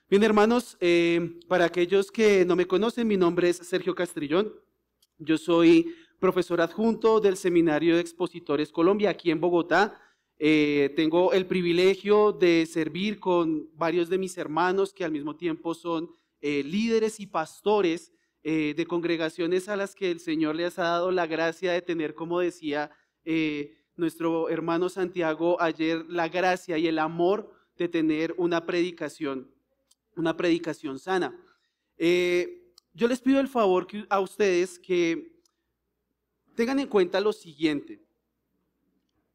Bien, hermanos, para aquellos que no me conocen, mi nombre es Sergio Castrillón. Yo soy profesor adjunto del Seminario de Expositores Colombia, aquí en Bogotá. Tengo el privilegio de servir con varios de mis hermanos que al mismo tiempo son líderes y pastores de congregaciones a las que el Señor les ha dado la gracia de tener, como decía nuestro hermano Santiago ayer, la gracia y el amor de tener una predicación sana. Yo les pido el favor a ustedes que tengan en cuenta lo siguiente.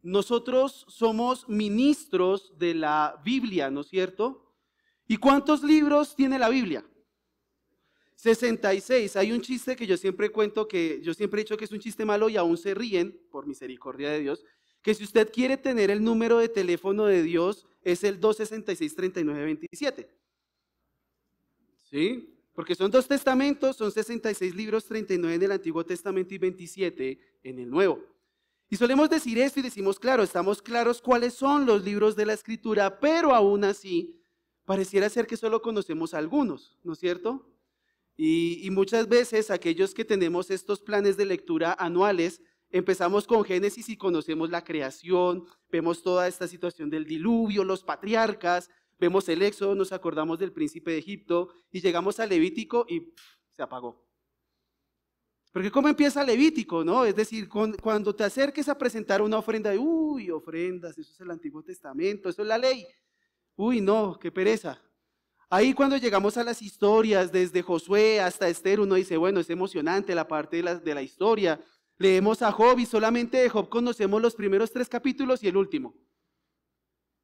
Nosotros somos ministros de la Biblia, ¿no es cierto? ¿Y cuántos libros tiene la Biblia? 66. Hay un chiste que yo siempre cuento, que yo siempre he dicho que es un chiste malo y aún se ríen, por misericordia de Dios, que si usted quiere tener el número de teléfono de Dios, es el 266-3927. ¿Sí? Porque son 2 testamentos, son 66 libros, 39 en el Antiguo Testamento y 27 en el Nuevo. Y solemos decir esto y decimos, claro, estamos claros cuáles son los libros de la Escritura, pero aún así pareciera ser que solo conocemos algunos, ¿no es cierto? Y muchas veces aquellos que tenemos estos planes de lectura anuales, empezamos con Génesis y conocemos la creación, vemos toda esta situación del diluvio, los patriarcas, vemos el Éxodo, nos acordamos del príncipe de Egipto y llegamos a Levítico y se apagó. Porque ¿cómo empieza Levítico, no? Es decir, cuando te acerques a presentar una ofrenda, uy, ofrendas, eso es el Antiguo Testamento, eso es la ley. Uy, no, qué pereza. Ahí cuando llegamos a las historias, desde Josué hasta Esther, uno dice, bueno, es emocionante la parte de la historia. Leemos a Job y solamente de Job conocemos los primeros 3 capítulos y el último.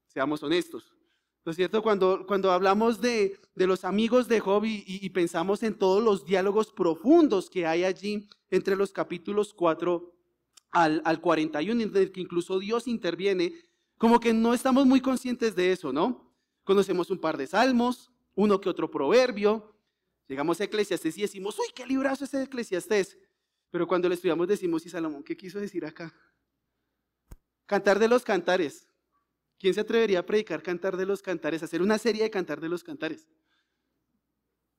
Seamos honestos. ¿No es cierto? Cuando hablamos de los amigos de Job y pensamos en todos los diálogos profundos que hay allí entre los capítulos 4 al 41, en el que incluso Dios interviene, como que no estamos muy conscientes de eso, ¿no? Conocemos un par de salmos, uno que otro proverbio, llegamos a Eclesiastés y decimos, uy, qué librazo ese de Eclesiastés. Pero cuando lo estudiamos decimos, ¿y Salomón qué quiso decir acá? Cantar de los cantares. ¿Quién se atrevería a predicar Cantar de los Cantares, hacer una serie de Cantar de los Cantares?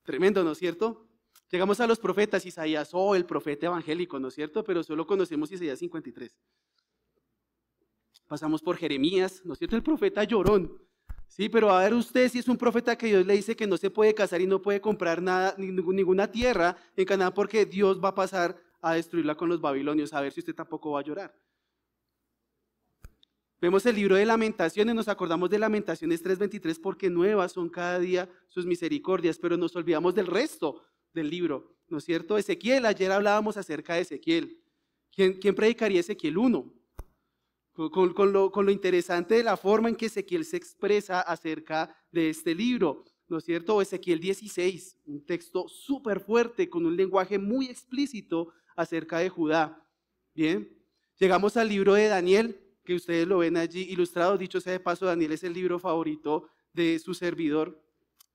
Tremendo, ¿no es cierto? Llegamos a los profetas, Isaías, el profeta evangélico, ¿no es cierto? Pero solo conocemos Isaías 53. Pasamos por Jeremías, ¿no es cierto? El profeta llorón. Sí, pero a ver usted si es un profeta que Dios le dice que no se puede casar y no puede comprar nada, ninguna tierra en Canaán porque Dios va a pasar a destruirla con los babilonios. A ver si usted tampoco va a llorar. Vemos el libro de Lamentaciones, nos acordamos de Lamentaciones 3:23 porque nuevas son cada día sus misericordias, pero nos olvidamos del resto del libro, ¿no es cierto? Ezequiel, ayer hablábamos acerca de Ezequiel. ¿Quién predicaría Ezequiel 1? Con lo interesante de la forma en que Ezequiel se expresa acerca de este libro, ¿no es cierto? O Ezequiel 16, un texto súper fuerte con un lenguaje muy explícito acerca de Judá. Bien, llegamos al libro de Daniel, que ustedes lo ven allí ilustrado. Dicho sea de paso, Daniel es el libro favorito de su servidor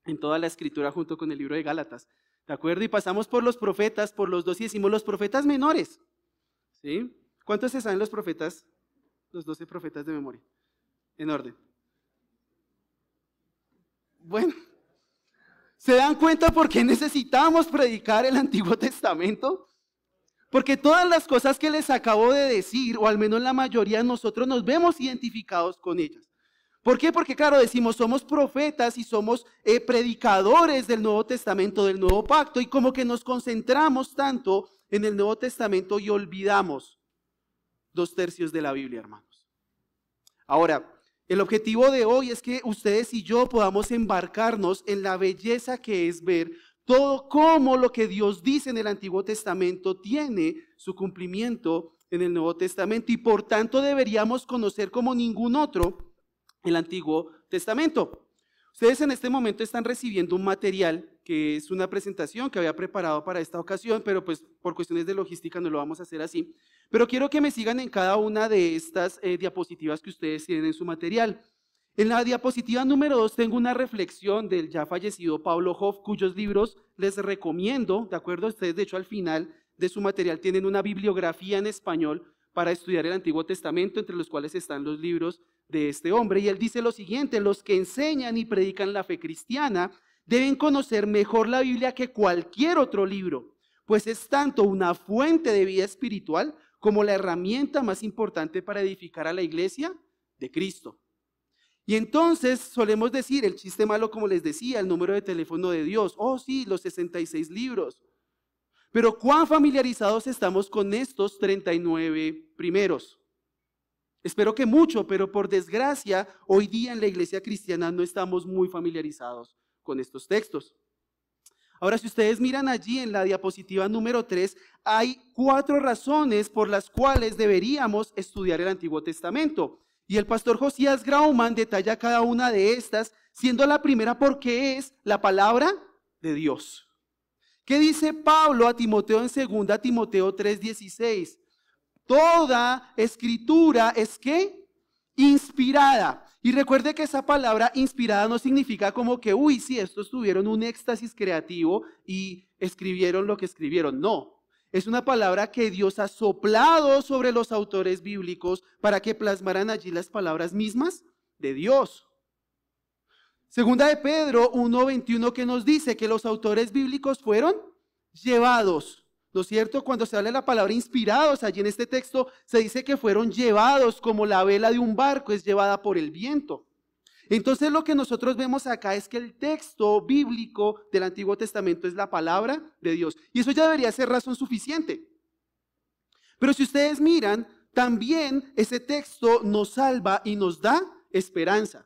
en toda la escritura junto con el libro de Gálatas, ¿de acuerdo? Y pasamos por los profetas, por los 2 y decimos los profetas menores, ¿sí? ¿Cuántos se saben los profetas? Los 12 profetas de memoria, en orden. Bueno, ¿se dan cuenta por qué necesitamos predicar el Antiguo Testamento? Porque todas las cosas que les acabo de decir, o al menos la mayoría, nosotros nos vemos identificados con ellas. ¿Por qué? Porque claro, decimos, somos profetas y somos predicadores del Nuevo Testamento, del Nuevo Pacto, y como que nos concentramos tanto en el Nuevo Testamento y olvidamos 2/3 de la Biblia, hermanos. Ahora, el objetivo de hoy es que ustedes y yo podamos embarcarnos en la belleza que es ver todo cómo lo que Dios dice en el Antiguo Testamento tiene su cumplimiento en el Nuevo Testamento y por tanto deberíamos conocer como ningún otro el Antiguo Testamento. Ustedes en este momento están recibiendo un material que es una presentación que había preparado para esta ocasión, pero pues por cuestiones de logística no lo vamos a hacer así. Pero quiero que me sigan en cada una de estas diapositivas que ustedes tienen en su material. En la diapositiva número 2 tengo una reflexión del ya fallecido Pablo Hoff, cuyos libros les recomiendo, ¿de acuerdo? Ustedes de hecho al final de su material tienen una bibliografía en español para estudiar el Antiguo Testamento, entre los cuales están los libros de este hombre. Y él dice lo siguiente: los que enseñan y predican la fe cristiana Deben conocer mejor la Biblia que cualquier otro libro, pues es tanto una fuente de vida espiritual como la herramienta más importante para edificar a la iglesia de Cristo. Y entonces solemos decir, el chiste malo, como les decía, el número de teléfono de Dios. Oh sí, los 66 libros. Pero ¿cuán familiarizados estamos con estos 39 primeros? Espero que mucho, pero por desgracia, hoy día en la iglesia cristiana no estamos muy familiarizados con estos textos. Ahora, si ustedes miran allí en la diapositiva número 3, hay 4 razones por las cuales deberíamos estudiar el Antiguo Testamento. Y el pastor Josías Grauman detalla cada una de estas, siendo la primera porque es la palabra de Dios. ¿Qué dice Pablo a Timoteo en 2 Timoteo 3:16? Toda escritura es ¿qué? Inspirada. Y recuerde que esa palabra inspirada no significa como que, uy, sí, estos tuvieron un éxtasis creativo y escribieron lo que escribieron. No. Es una palabra que Dios ha soplado sobre los autores bíblicos para que plasmaran allí las palabras mismas de Dios. Segunda de Pedro 1:21 que nos dice que los autores bíblicos fueron llevados, ¿no es cierto? Cuando se habla de la palabra inspirados, allí en este texto se dice que fueron llevados como la vela de un barco es llevada por el viento. Entonces lo que nosotros vemos acá es que el texto bíblico del Antiguo Testamento es la palabra de Dios. Y eso ya debería ser razón suficiente. Pero si ustedes miran, también ese texto nos salva y nos da esperanza.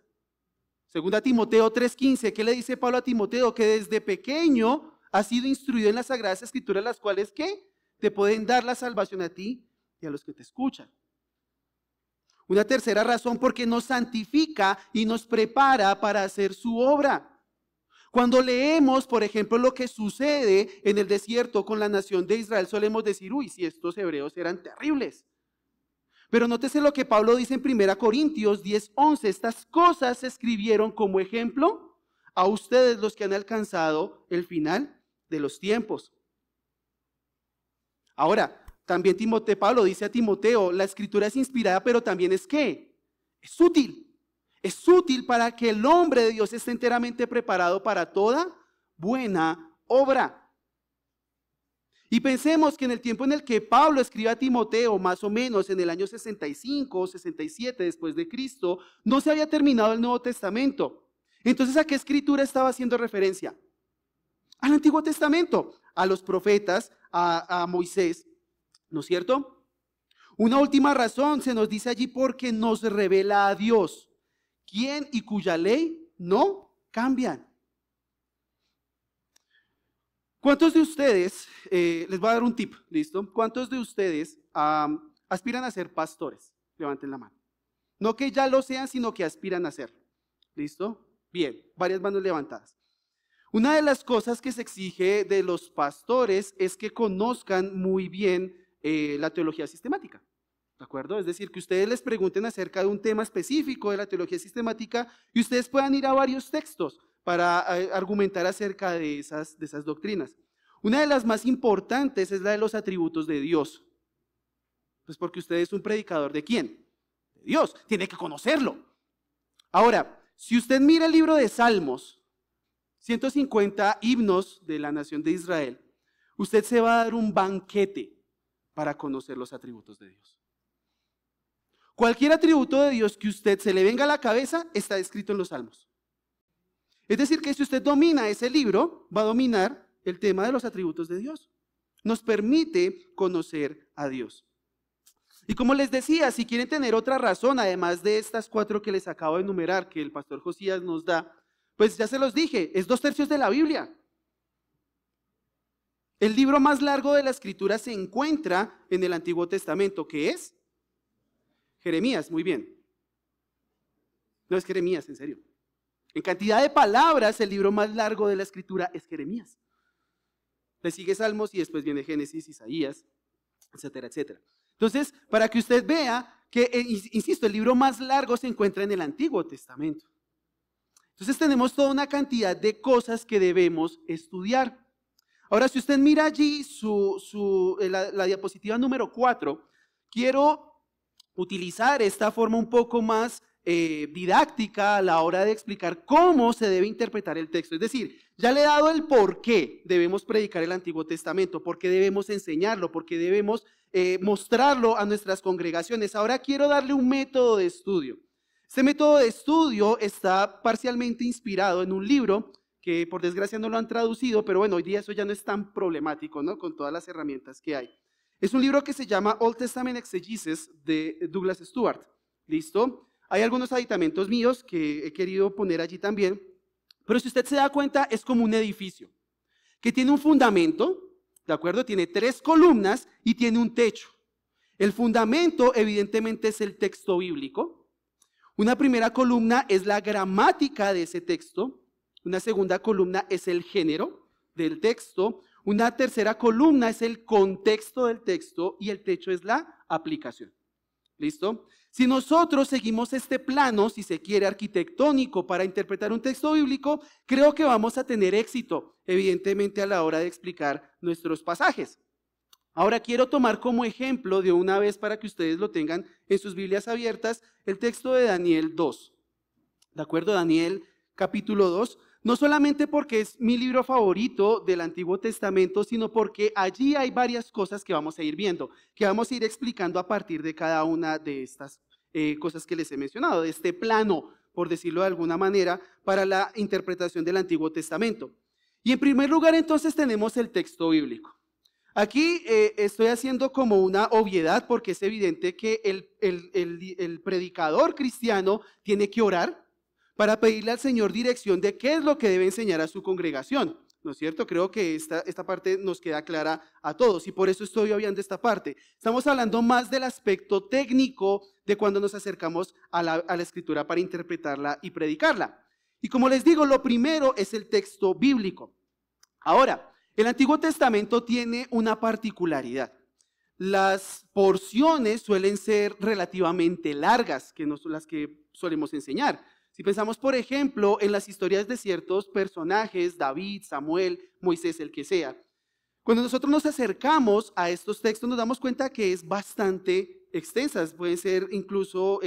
Segunda Timoteo 3:15, ¿qué le dice Pablo a Timoteo? Que desde pequeño ha sido instruido en las Sagradas Escrituras, las cuales ¿qué? Te pueden dar la salvación a ti y a los que te escuchan. Una tercera razón, porque nos santifica y nos prepara para hacer su obra. Cuando leemos, por ejemplo, lo que sucede en el desierto con la nación de Israel, solemos decir, uy, si estos hebreos eran terribles. Pero nótese lo que Pablo dice en 1 Corintios 10:11, estas cosas se escribieron como ejemplo a ustedes los que han alcanzado el final de los tiempos. Ahora, también Pablo dice a Timoteo, la escritura es inspirada, pero también es ¿qué? Es útil. Es útil para que el hombre de Dios esté enteramente preparado para toda buena obra. Y pensemos que en el tiempo en el que Pablo escribe a Timoteo, más o menos en el año 65 o 67 después de Cristo, no se había terminado el Nuevo Testamento. Entonces, ¿a qué escritura estaba haciendo referencia? Al Antiguo Testamento, a los profetas, a Moisés. ¿No es cierto? Una última razón se nos dice allí porque nos revela a Dios, quien y cuya ley no cambian. ¿Cuántos de ustedes, les voy a dar un tip, ¿listo? ¿Cuántos de ustedes aspiran a ser pastores? Levanten la mano. No que ya lo sean, sino que aspiran a serlo. ¿Listo? Bien, varias manos levantadas. Una de las cosas que se exige de los pastores es que conozcan muy bien la teología sistemática, ¿de acuerdo? Es decir, que ustedes les pregunten acerca de un tema específico de la teología sistemática y ustedes puedan ir a varios textos para argumentar acerca de esas doctrinas. Una de las más importantes es la de los atributos de Dios. Pues porque usted es un predicador ¿de quién? De Dios, tiene que conocerlo. Ahora, si usted mira el libro de Salmos, 150 himnos de la nación de Israel, usted se va a dar un banquete para conocer los atributos de Dios. Cualquier atributo de Dios que usted se le venga a la cabeza está escrito en los Salmos. Es decir, que si usted domina ese libro, va a dominar el tema de los atributos de Dios. Nos permite conocer a Dios. Y como les decía, si quieren tener otra razón, además de estas 4 que les acabo de enumerar, que el pastor Josías nos da, pues ya se los dije, es 2/3 de la Biblia. El libro más largo de la Escritura se encuentra en el Antiguo Testamento, que es Jeremías, muy bien. No es Jeremías, en serio. En cantidad de palabras, el libro más largo de la Escritura es Jeremías. Le sigue Salmos y después viene Génesis, Isaías, etcétera, etcétera. Entonces, para que usted vea que, insisto, el libro más largo se encuentra en el Antiguo Testamento. Entonces tenemos toda una cantidad de cosas que debemos estudiar. Ahora, si usted mira allí la diapositiva número 4, quiero utilizar esta forma un poco más didáctica a la hora de explicar cómo se debe interpretar el texto. Es decir, Ya le he dado el por qué debemos predicar el Antiguo Testamento, por qué debemos enseñarlo, por qué debemos mostrarlo a nuestras congregaciones. Ahora quiero darle un método de estudio. Este método de estudio está parcialmente inspirado en un libro que por desgracia no lo han traducido, pero bueno, hoy día eso ya no es tan problemático, ¿no? Con todas las herramientas que hay. Es un libro que se llama Old Testament Exegesis de Douglas Stuart. ¿Listo? Hay algunos aditamentos míos que he querido poner allí también, pero si usted se da cuenta, es como un edificio que tiene un fundamento, ¿de acuerdo? Tiene 3 columnas y tiene un techo. El fundamento, evidentemente, es el texto bíblico. Una primera columna es la gramática de ese texto. Una segunda columna es el género del texto. Una tercera columna es el contexto del texto y el techo es la aplicación. ¿Listo? Si nosotros seguimos este plano, si se quiere, arquitectónico para interpretar un texto bíblico, creo que vamos a tener éxito, evidentemente, a la hora de explicar nuestros pasajes. Ahora quiero tomar como ejemplo de una vez para que ustedes lo tengan en sus Biblias abiertas, el texto de Daniel 2. ¿De acuerdo? Daniel capítulo 2. No solamente porque es mi libro favorito del Antiguo Testamento, sino porque allí hay varias cosas que vamos a ir viendo, que vamos a ir explicando a partir de cada una de estas cosas que les he mencionado, de este plano, por decirlo de alguna manera, para la interpretación del Antiguo Testamento. Y en primer lugar, entonces, tenemos el texto bíblico. Aquí estoy haciendo como una obviedad porque es evidente que el predicador cristiano tiene que orar para pedirle al Señor dirección de qué es lo que debe enseñar a su congregación, ¿no es cierto? Creo que esta parte nos queda clara a todos y por eso estoy obviando esta parte. Estamos hablando más del aspecto técnico de cuando nos acercamos a la Escritura para interpretarla y predicarla. Y como les digo, lo primero es el texto bíblico. Ahora, el Antiguo Testamento tiene una particularidad. Las porciones suelen ser relativamente largas, que no son las que solemos enseñar. Si pensamos, por ejemplo, en las historias de ciertos personajes, David, Samuel, Moisés, el que sea, cuando nosotros nos acercamos a estos textos nos damos cuenta que es bastante extensas, pueden ser incluso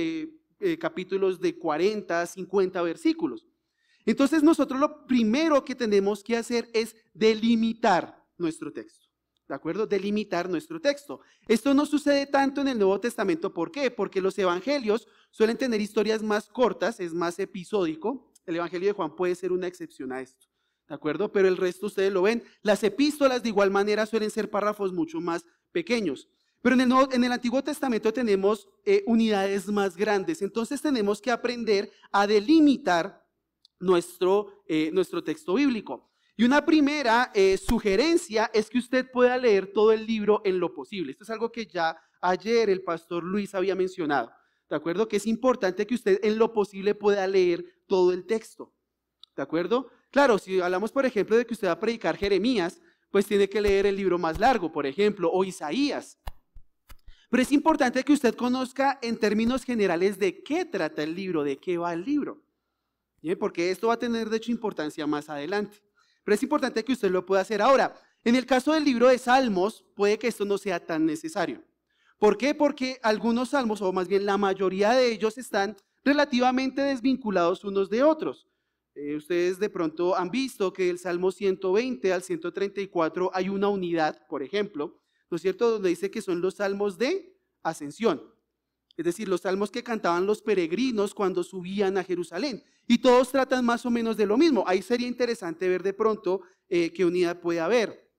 capítulos de 40, 50 versículos. Entonces nosotros lo primero que tenemos que hacer es delimitar nuestro texto, ¿de acuerdo? Delimitar nuestro texto. Esto no sucede tanto en el Nuevo Testamento, ¿por qué? Porque los evangelios suelen tener historias más cortas, es más episódico. El evangelio de Juan puede ser una excepción a esto, ¿de acuerdo? Pero el resto ustedes lo ven. Las epístolas de igual manera suelen ser párrafos mucho más pequeños. Pero en el Antiguo Testamento tenemos unidades más grandes, entonces tenemos que aprender a delimitar nuestro texto bíblico. Y una primera sugerencia es que usted pueda leer todo el libro en lo posible. Esto es algo que ya ayer el pastor Luis había mencionado, ¿de acuerdo? Que es importante que usted en lo posible pueda leer todo el texto, ¿de acuerdo? Claro, si hablamos, por ejemplo, de que usted va a predicar Jeremías, pues tiene que leer el libro más largo, por ejemplo, o Isaías. Pero es importante que usted conozca en términos generales de qué trata el libro, de qué va el libro. ¿Bien? Porque esto va a tener, de hecho, importancia más adelante. Pero es importante que usted lo pueda hacer ahora. En el caso del libro de Salmos, puede que esto no sea tan necesario. ¿Por qué? Porque algunos salmos, o más bien la mayoría de ellos, están relativamente desvinculados unos de otros. Ustedes de pronto han visto que del Salmo 120 al 134 hay una unidad, por ejemplo, ¿no es cierto?, donde dice que son los salmos de ascensión. Es decir, los salmos que cantaban los peregrinos cuando subían a Jerusalén. Y todos tratan más o menos de lo mismo. Ahí sería interesante ver de pronto qué unidad puede haber.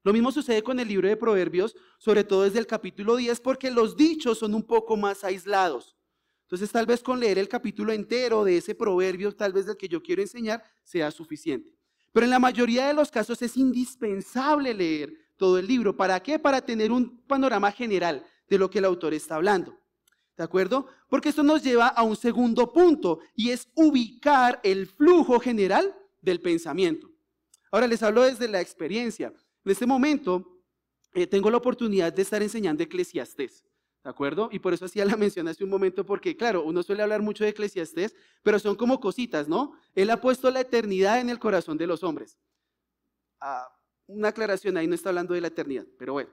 Lo mismo sucede con el libro de Proverbios, sobre todo desde el capítulo 10, porque los dichos son un poco más aislados. Entonces, tal vez con leer el capítulo entero de ese proverbio, tal vez del que yo quiero enseñar, sea suficiente. Pero en la mayoría de los casos es indispensable leer todo el libro. ¿Para qué? Para tener un panorama general de lo que el autor está hablando. ¿De acuerdo? Porque esto nos lleva a un segundo punto y es ubicar el flujo general del pensamiento. Ahora les hablo desde la experiencia. En este momento tengo la oportunidad de estar enseñando Eclesiastés, ¿de acuerdo? Y por eso hacía la mención hace un momento porque, claro, uno suele hablar mucho de Eclesiastés, pero son como cositas, ¿no? Él ha puesto la eternidad en el corazón de los hombres. Una aclaración, ahí no está hablando de la eternidad, pero bueno.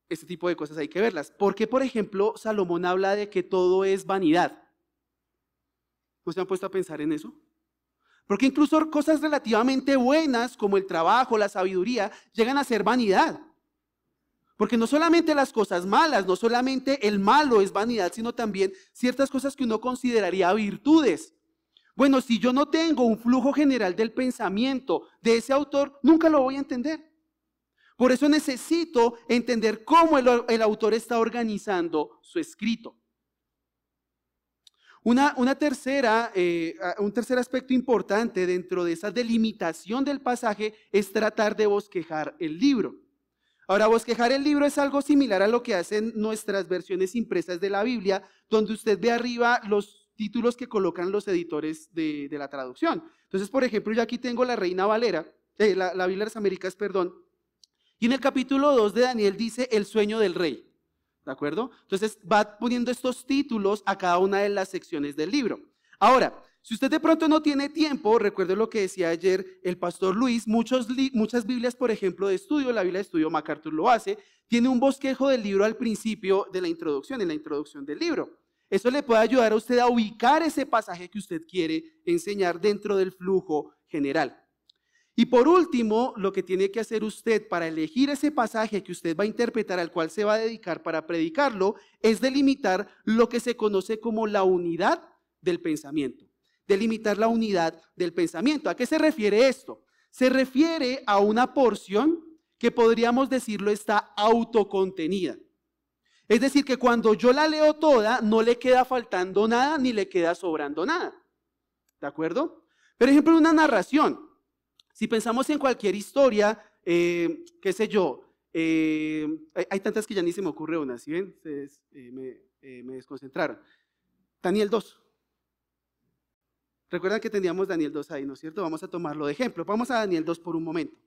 Este tipo de cosas hay que verlas. ¿Por qué, por ejemplo, Salomón habla de que todo es vanidad? ¿No se han puesto a pensar en eso? Porque incluso cosas relativamente buenas como el trabajo, la sabiduría, llegan a ser vanidad. Porque no solamente las cosas malas, no solamente el malo es vanidad, sino también ciertas cosas que uno consideraría virtudes. Bueno, si yo no tengo un flujo general del pensamiento de ese autor, nunca lo voy a entender. Por eso necesito entender cómo el autor está organizando su escrito. Un tercer aspecto importante dentro de esa delimitación del pasaje es tratar de bosquejar el libro. Ahora, bosquejar el libro es algo similar a lo que hacen nuestras versiones impresas de la Biblia, donde usted ve arriba los títulos que colocan los editores de la traducción. Entonces, por ejemplo, yo aquí tengo la Reina Valera, la Biblia de las Américas, perdón, y en el capítulo 2 de Daniel dice el sueño del rey. ¿De acuerdo? Entonces va poniendo estos títulos a cada una de las secciones del libro. Ahora, si usted de pronto no tiene tiempo, recuerde lo que decía ayer el pastor Luis, muchas Biblias, por ejemplo, de estudio, la Biblia de estudio MacArthur lo hace, tiene un bosquejo del libro al principio de la introducción, en la introducción del libro. Eso le puede ayudar a usted a ubicar ese pasaje que usted quiere enseñar dentro del flujo general. Y por último, lo que tiene que hacer usted para elegir ese pasaje que usted va a interpretar, al cual se va a dedicar para predicarlo, es delimitar lo que se conoce como la unidad del pensamiento. Delimitar la unidad del pensamiento. ¿A qué se refiere esto? Se refiere a una porción que podríamos decirlo está autocontenida. Es decir, que cuando yo la leo toda, no le queda faltando nada ni le queda sobrando nada. ¿De acuerdo? Por ejemplo, una narración. Si pensamos en cualquier historia, qué sé yo, hay tantas que ya ni se me ocurre una, ¿sí ven? Ustedes me desconcentraron. Daniel 2. Recuerdan que teníamos Daniel 2 ahí, ¿no es cierto? Vamos a tomarlo de ejemplo. Vamos a Daniel 2 por un momento.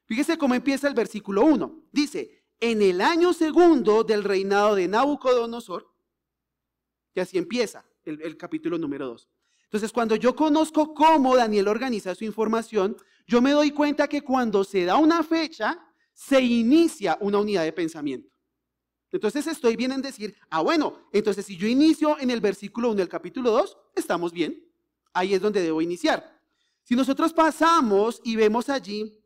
Fíjese cómo empieza el versículo 1. Dice, en el año segundo del reinado de Nabucodonosor, y así empieza el capítulo número 2. Entonces, cuando yo conozco cómo Daniel organiza su información, yo me doy cuenta que cuando se da una fecha, se inicia una unidad de pensamiento. Entonces estoy bien en decir, bueno, entonces si yo inicio en el versículo 1 del capítulo 2, estamos bien. Ahí es donde debo iniciar. Si nosotros pasamos y vemos allí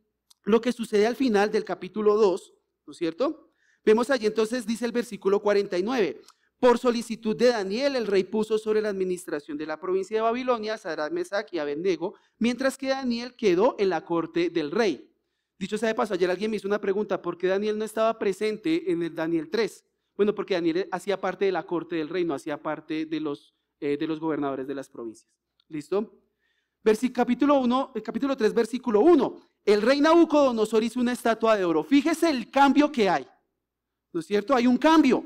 lo que sucede al final del capítulo 2, ¿no es cierto? Vemos allí entonces, dice el versículo 49, por solicitud de Daniel, el rey puso sobre la administración de la provincia de Babilonia a Sadrach, Mesach y Abednego, mientras que Daniel quedó en la corte del rey. Dicho sea de paso, ayer alguien me hizo una pregunta, ¿por qué Daniel no estaba presente en el Daniel 3? Bueno, porque Daniel hacía parte de la corte del rey, no hacía parte de los gobernadores de las provincias. ¿Listo? Capítulo 3, versículo 1. El rey Nabucodonosor hizo una estatua de oro. Fíjese el cambio que hay. ¿No es cierto? Hay un cambio.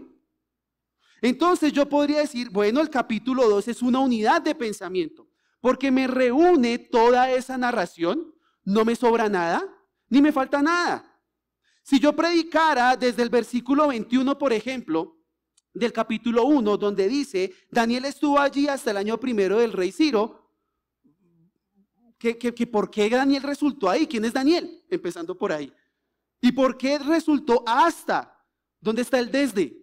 Entonces yo podría decir, bueno, el capítulo 2 es una unidad de pensamiento, porque me reúne toda esa narración, no me sobra nada, ni me falta nada. Si yo predicara desde el versículo 21, por ejemplo, del capítulo 1, donde dice, Daniel estuvo allí hasta el año primero del rey Ciro, ¿por qué Daniel resultó ahí? ¿Quién es Daniel? Empezando por ahí. ¿Y por qué resultó hasta? ¿Dónde está el desde?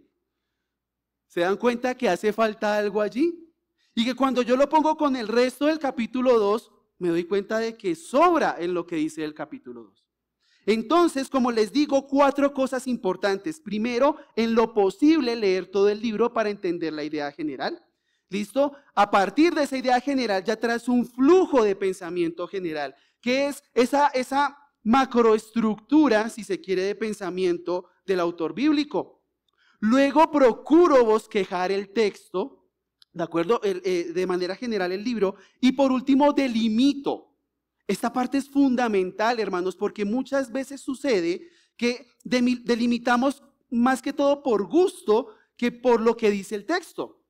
¿Se dan cuenta que hace falta algo allí? Y que cuando yo lo pongo con el resto del capítulo 2, me doy cuenta de que sobra en lo que dice el capítulo 2. Entonces, como les digo, 4 cosas importantes. Primero, en lo posible leer todo el libro para entender la idea general. ¿Listo? A partir de esa idea general ya traes un flujo de pensamiento general, que es esa macroestructura, si se quiere, de pensamiento del autor bíblico. Luego procuro bosquejar el texto, ¿de acuerdo? De manera general el libro. Y por último, delimito. Esta parte es fundamental, hermanos, porque muchas veces sucede que delimitamos más que todo por gusto que por lo que dice el texto.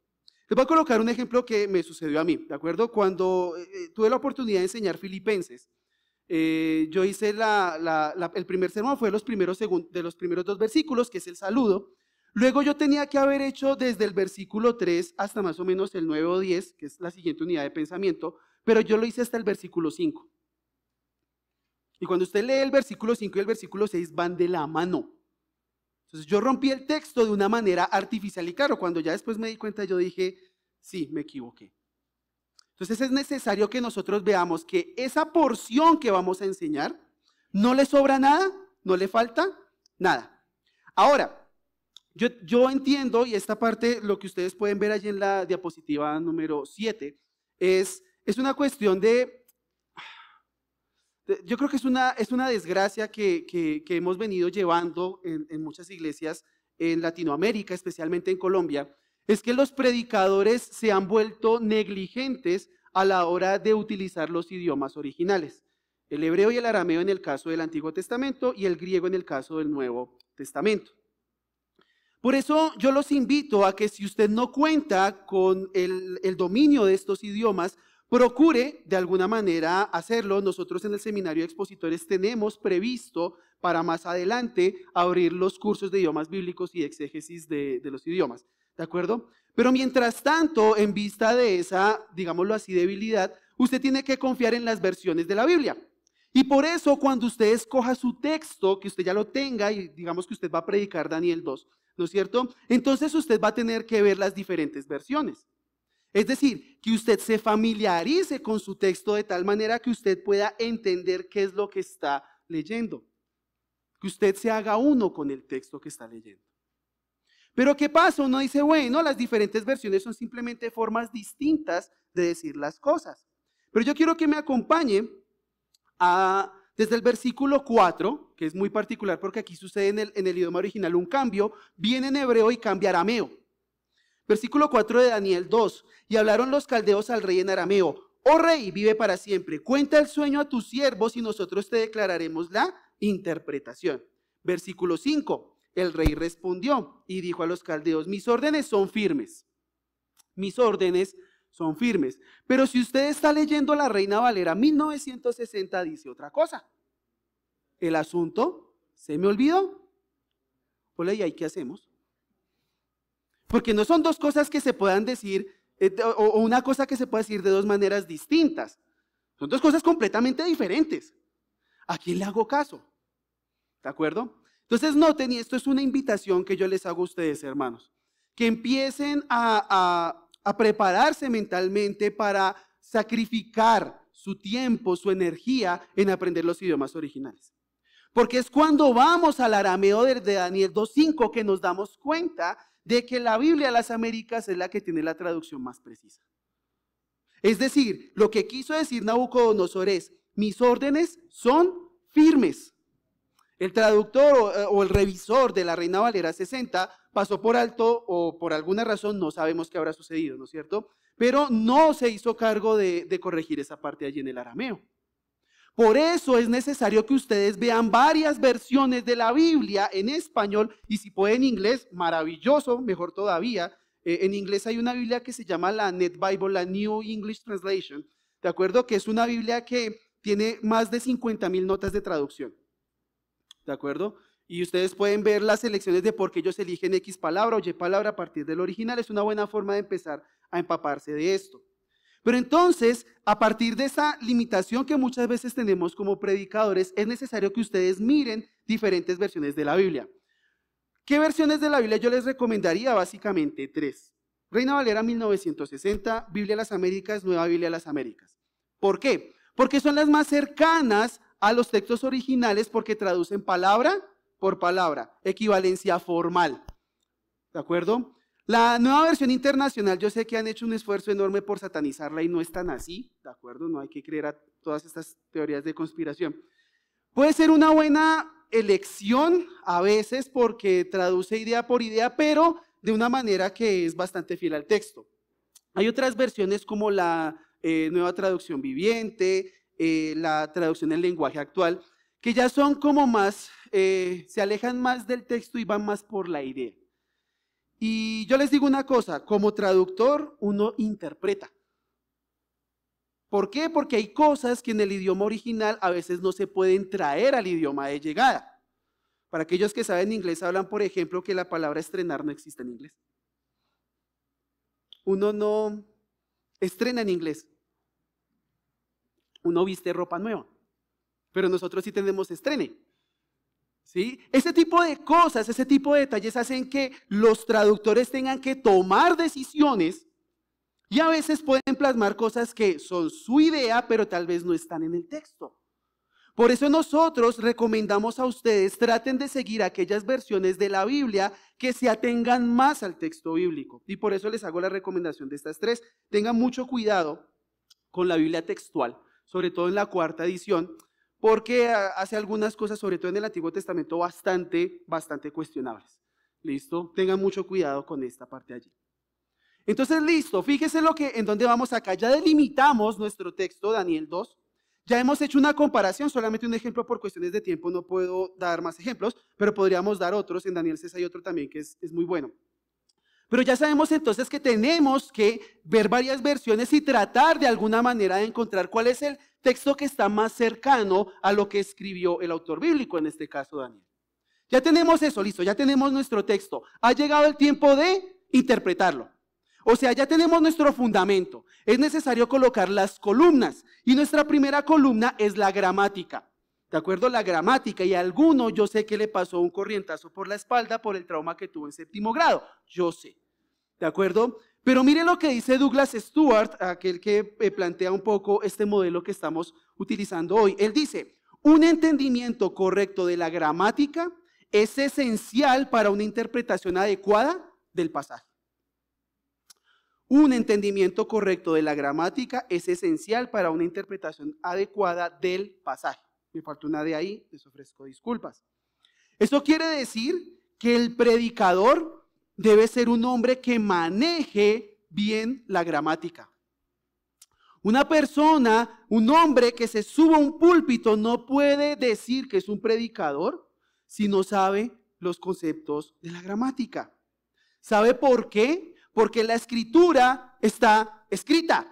Les voy a colocar un ejemplo que me sucedió a mí, ¿de acuerdo? Cuando tuve la oportunidad de enseñar Filipenses, yo hice el primer sermón, fue de los primeros 2 versículos, que es el saludo. Luego yo tenía que haber hecho desde el versículo 3 hasta más o menos el 9 o 10, que es la siguiente unidad de pensamiento, pero yo lo hice hasta el versículo 5. Y cuando usted lee el versículo 5 y el versículo 6 van de la mano. Entonces yo rompí el texto de una manera artificial y claro, cuando ya después me di cuenta yo dije, sí, me equivoqué. Entonces es necesario que nosotros veamos que esa porción que vamos a enseñar no le sobra nada, no le falta nada. Ahora, yo entiendo, y esta parte, lo que ustedes pueden ver allí en la diapositiva número 7, es una cuestión yo creo que es una desgracia que hemos venido llevando en muchas iglesias en Latinoamérica, especialmente en Colombia, es que los predicadores se han vuelto negligentes a la hora de utilizar los idiomas originales. El hebreo y el arameo en el caso del Antiguo Testamento y el griego en el caso del Nuevo Testamento. Por eso yo los invito a que si usted no cuenta con el dominio de estos idiomas, procure de alguna manera hacerlo. Nosotros en el Seminario de Expositores tenemos previsto para más adelante abrir los cursos de idiomas bíblicos y exégesis de los idiomas. ¿De acuerdo? Pero mientras tanto, en vista de esa, digámoslo así, debilidad, usted tiene que confiar en las versiones de la Biblia. Y por eso, cuando usted escoja su texto, que usted ya lo tenga, y digamos que usted va a predicar Daniel 2, ¿no es cierto? Entonces usted va a tener que ver las diferentes versiones. Es decir, que usted se familiarice con su texto de tal manera que usted pueda entender qué es lo que está leyendo. Que usted se haga uno con el texto que está leyendo. Pero ¿qué pasa? Uno dice, bueno, las diferentes versiones son simplemente formas distintas de decir las cosas. Pero yo quiero que me acompañe desde el versículo 4, que es muy particular porque aquí sucede en el idioma original un cambio, viene en hebreo y cambia a arameo. Versículo 4 de Daniel 2, y hablaron los caldeos al rey en arameo, oh rey, vive para siempre, cuenta el sueño a tus siervos y nosotros te declararemos la interpretación. Versículo 5. El rey respondió y dijo a los caldeos, mis órdenes son firmes, mis órdenes son firmes. Pero si usted está leyendo la Reina Valera 1960, dice otra cosa. El asunto se me olvidó. Hola, ¿y ahí qué hacemos? Porque no son dos cosas que se puedan decir, o una cosa que se pueda decir de dos maneras distintas. Son dos cosas completamente diferentes. ¿A quién le hago caso? ¿De acuerdo? Entonces noten, y esto es una invitación que yo les hago a ustedes, hermanos, que empiecen a prepararse mentalmente para sacrificar su tiempo, su energía en aprender los idiomas originales. Porque es cuando vamos al arameo de Daniel 2.5 que nos damos cuenta de que la Biblia de las Américas es la que tiene la traducción más precisa. Es decir, lo que quiso decir Nabucodonosor es, mis órdenes son firmes. El traductor o el revisor de la Reina Valera 60 pasó por alto o por alguna razón no sabemos qué habrá sucedido, ¿no es cierto? Pero no se hizo cargo de corregir esa parte allí en el arameo. Por eso es necesario que ustedes vean varias versiones de la Biblia en español y si pueden en inglés, maravilloso, mejor todavía. En inglés hay una Biblia que se llama la Net Bible, la New English Translation, ¿de acuerdo? Que es una Biblia que tiene más de 50,000 notas de traducción. ¿De acuerdo? Y ustedes pueden ver las selecciones de por qué ellos eligen X palabra o Y palabra a partir del original. Es una buena forma de empezar a empaparse de esto. Pero entonces, a partir de esa limitación que muchas veces tenemos como predicadores, es necesario que ustedes miren diferentes versiones de la Biblia. ¿Qué versiones de la Biblia yo les recomendaría? Básicamente 3. Reina Valera 1960, Biblia de las Américas, Nueva Biblia de las Américas. ¿Por qué? Porque son las más cercanas a los textos originales porque traducen palabra por palabra, equivalencia formal. ¿De acuerdo? La nueva versión internacional, yo sé que han hecho un esfuerzo enorme por satanizarla y no es tan así, ¿de acuerdo? No hay que creer a todas estas teorías de conspiración. Puede ser una buena elección a veces porque traduce idea por idea, pero de una manera que es bastante fiel al texto. Hay otras versiones como la nueva traducción viviente, la traducción en lenguaje actual, que ya son como más, se alejan más del texto y van más por la idea. Y yo les digo una cosa, como traductor uno interpreta. ¿Por qué? Porque hay cosas que en el idioma original a veces no se pueden traer al idioma de llegada. Para aquellos que saben inglés hablan, por ejemplo, que la palabra estrenar no existe en inglés. Uno no estrena en inglés. Uno viste ropa nueva, pero nosotros sí tenemos estrene. ¿Sí? Ese tipo de cosas, ese tipo de detalles hacen que los traductores tengan que tomar decisiones Y a veces pueden plasmar cosas que son su idea, pero tal vez no están en el texto. Por eso nosotros recomendamos a ustedes, traten de seguir aquellas versiones de la Biblia que se atengan más al texto bíblico. Y por eso les hago la recomendación de estas tres. Tengan mucho cuidado con la Biblia textual, sobre todo en la cuarta edición, porque hace algunas cosas, sobre todo en el Antiguo Testamento, bastante cuestionables. ¿Listo? Tengan mucho cuidado con esta parte allí. Entonces, listo, fíjese en dónde vamos acá. Ya delimitamos nuestro texto, Daniel 2. Ya hemos hecho una comparación, solamente un ejemplo por cuestiones de tiempo, no puedo dar más ejemplos, pero podríamos dar otros. En Daniel 6 hay otro también que es muy bueno. Pero ya sabemos entonces que tenemos que ver varias versiones y tratar de alguna manera de encontrar cuál es el texto que está más cercano a lo que escribió el autor bíblico, en este caso Daniel. Ya tenemos eso, listo, ya tenemos nuestro texto. Ha llegado el tiempo de interpretarlo. O sea, ya tenemos nuestro fundamento. Es necesario colocar las columnas. Y nuestra primera columna es la gramática. ¿De acuerdo? La gramática. Y a alguno yo sé que le pasó un corrientazo por la espalda por el trauma que tuvo en 7º grado. Yo sé. ¿De acuerdo? Pero mire lo que dice Douglas Stewart, aquel que plantea un poco este modelo que estamos utilizando hoy. Él dice, un entendimiento correcto de la gramática es esencial para una interpretación adecuada del pasaje. Un entendimiento correcto de la gramática es esencial para una interpretación adecuada del pasaje. Me faltó una de ahí, les ofrezco disculpas. Eso quiere decir que el predicador debe ser un hombre que maneje bien la gramática. Una persona, un hombre que se suba a un púlpito no puede decir que es un predicador si no sabe los conceptos de la gramática. ¿Sabe por qué? Porque la escritura está escrita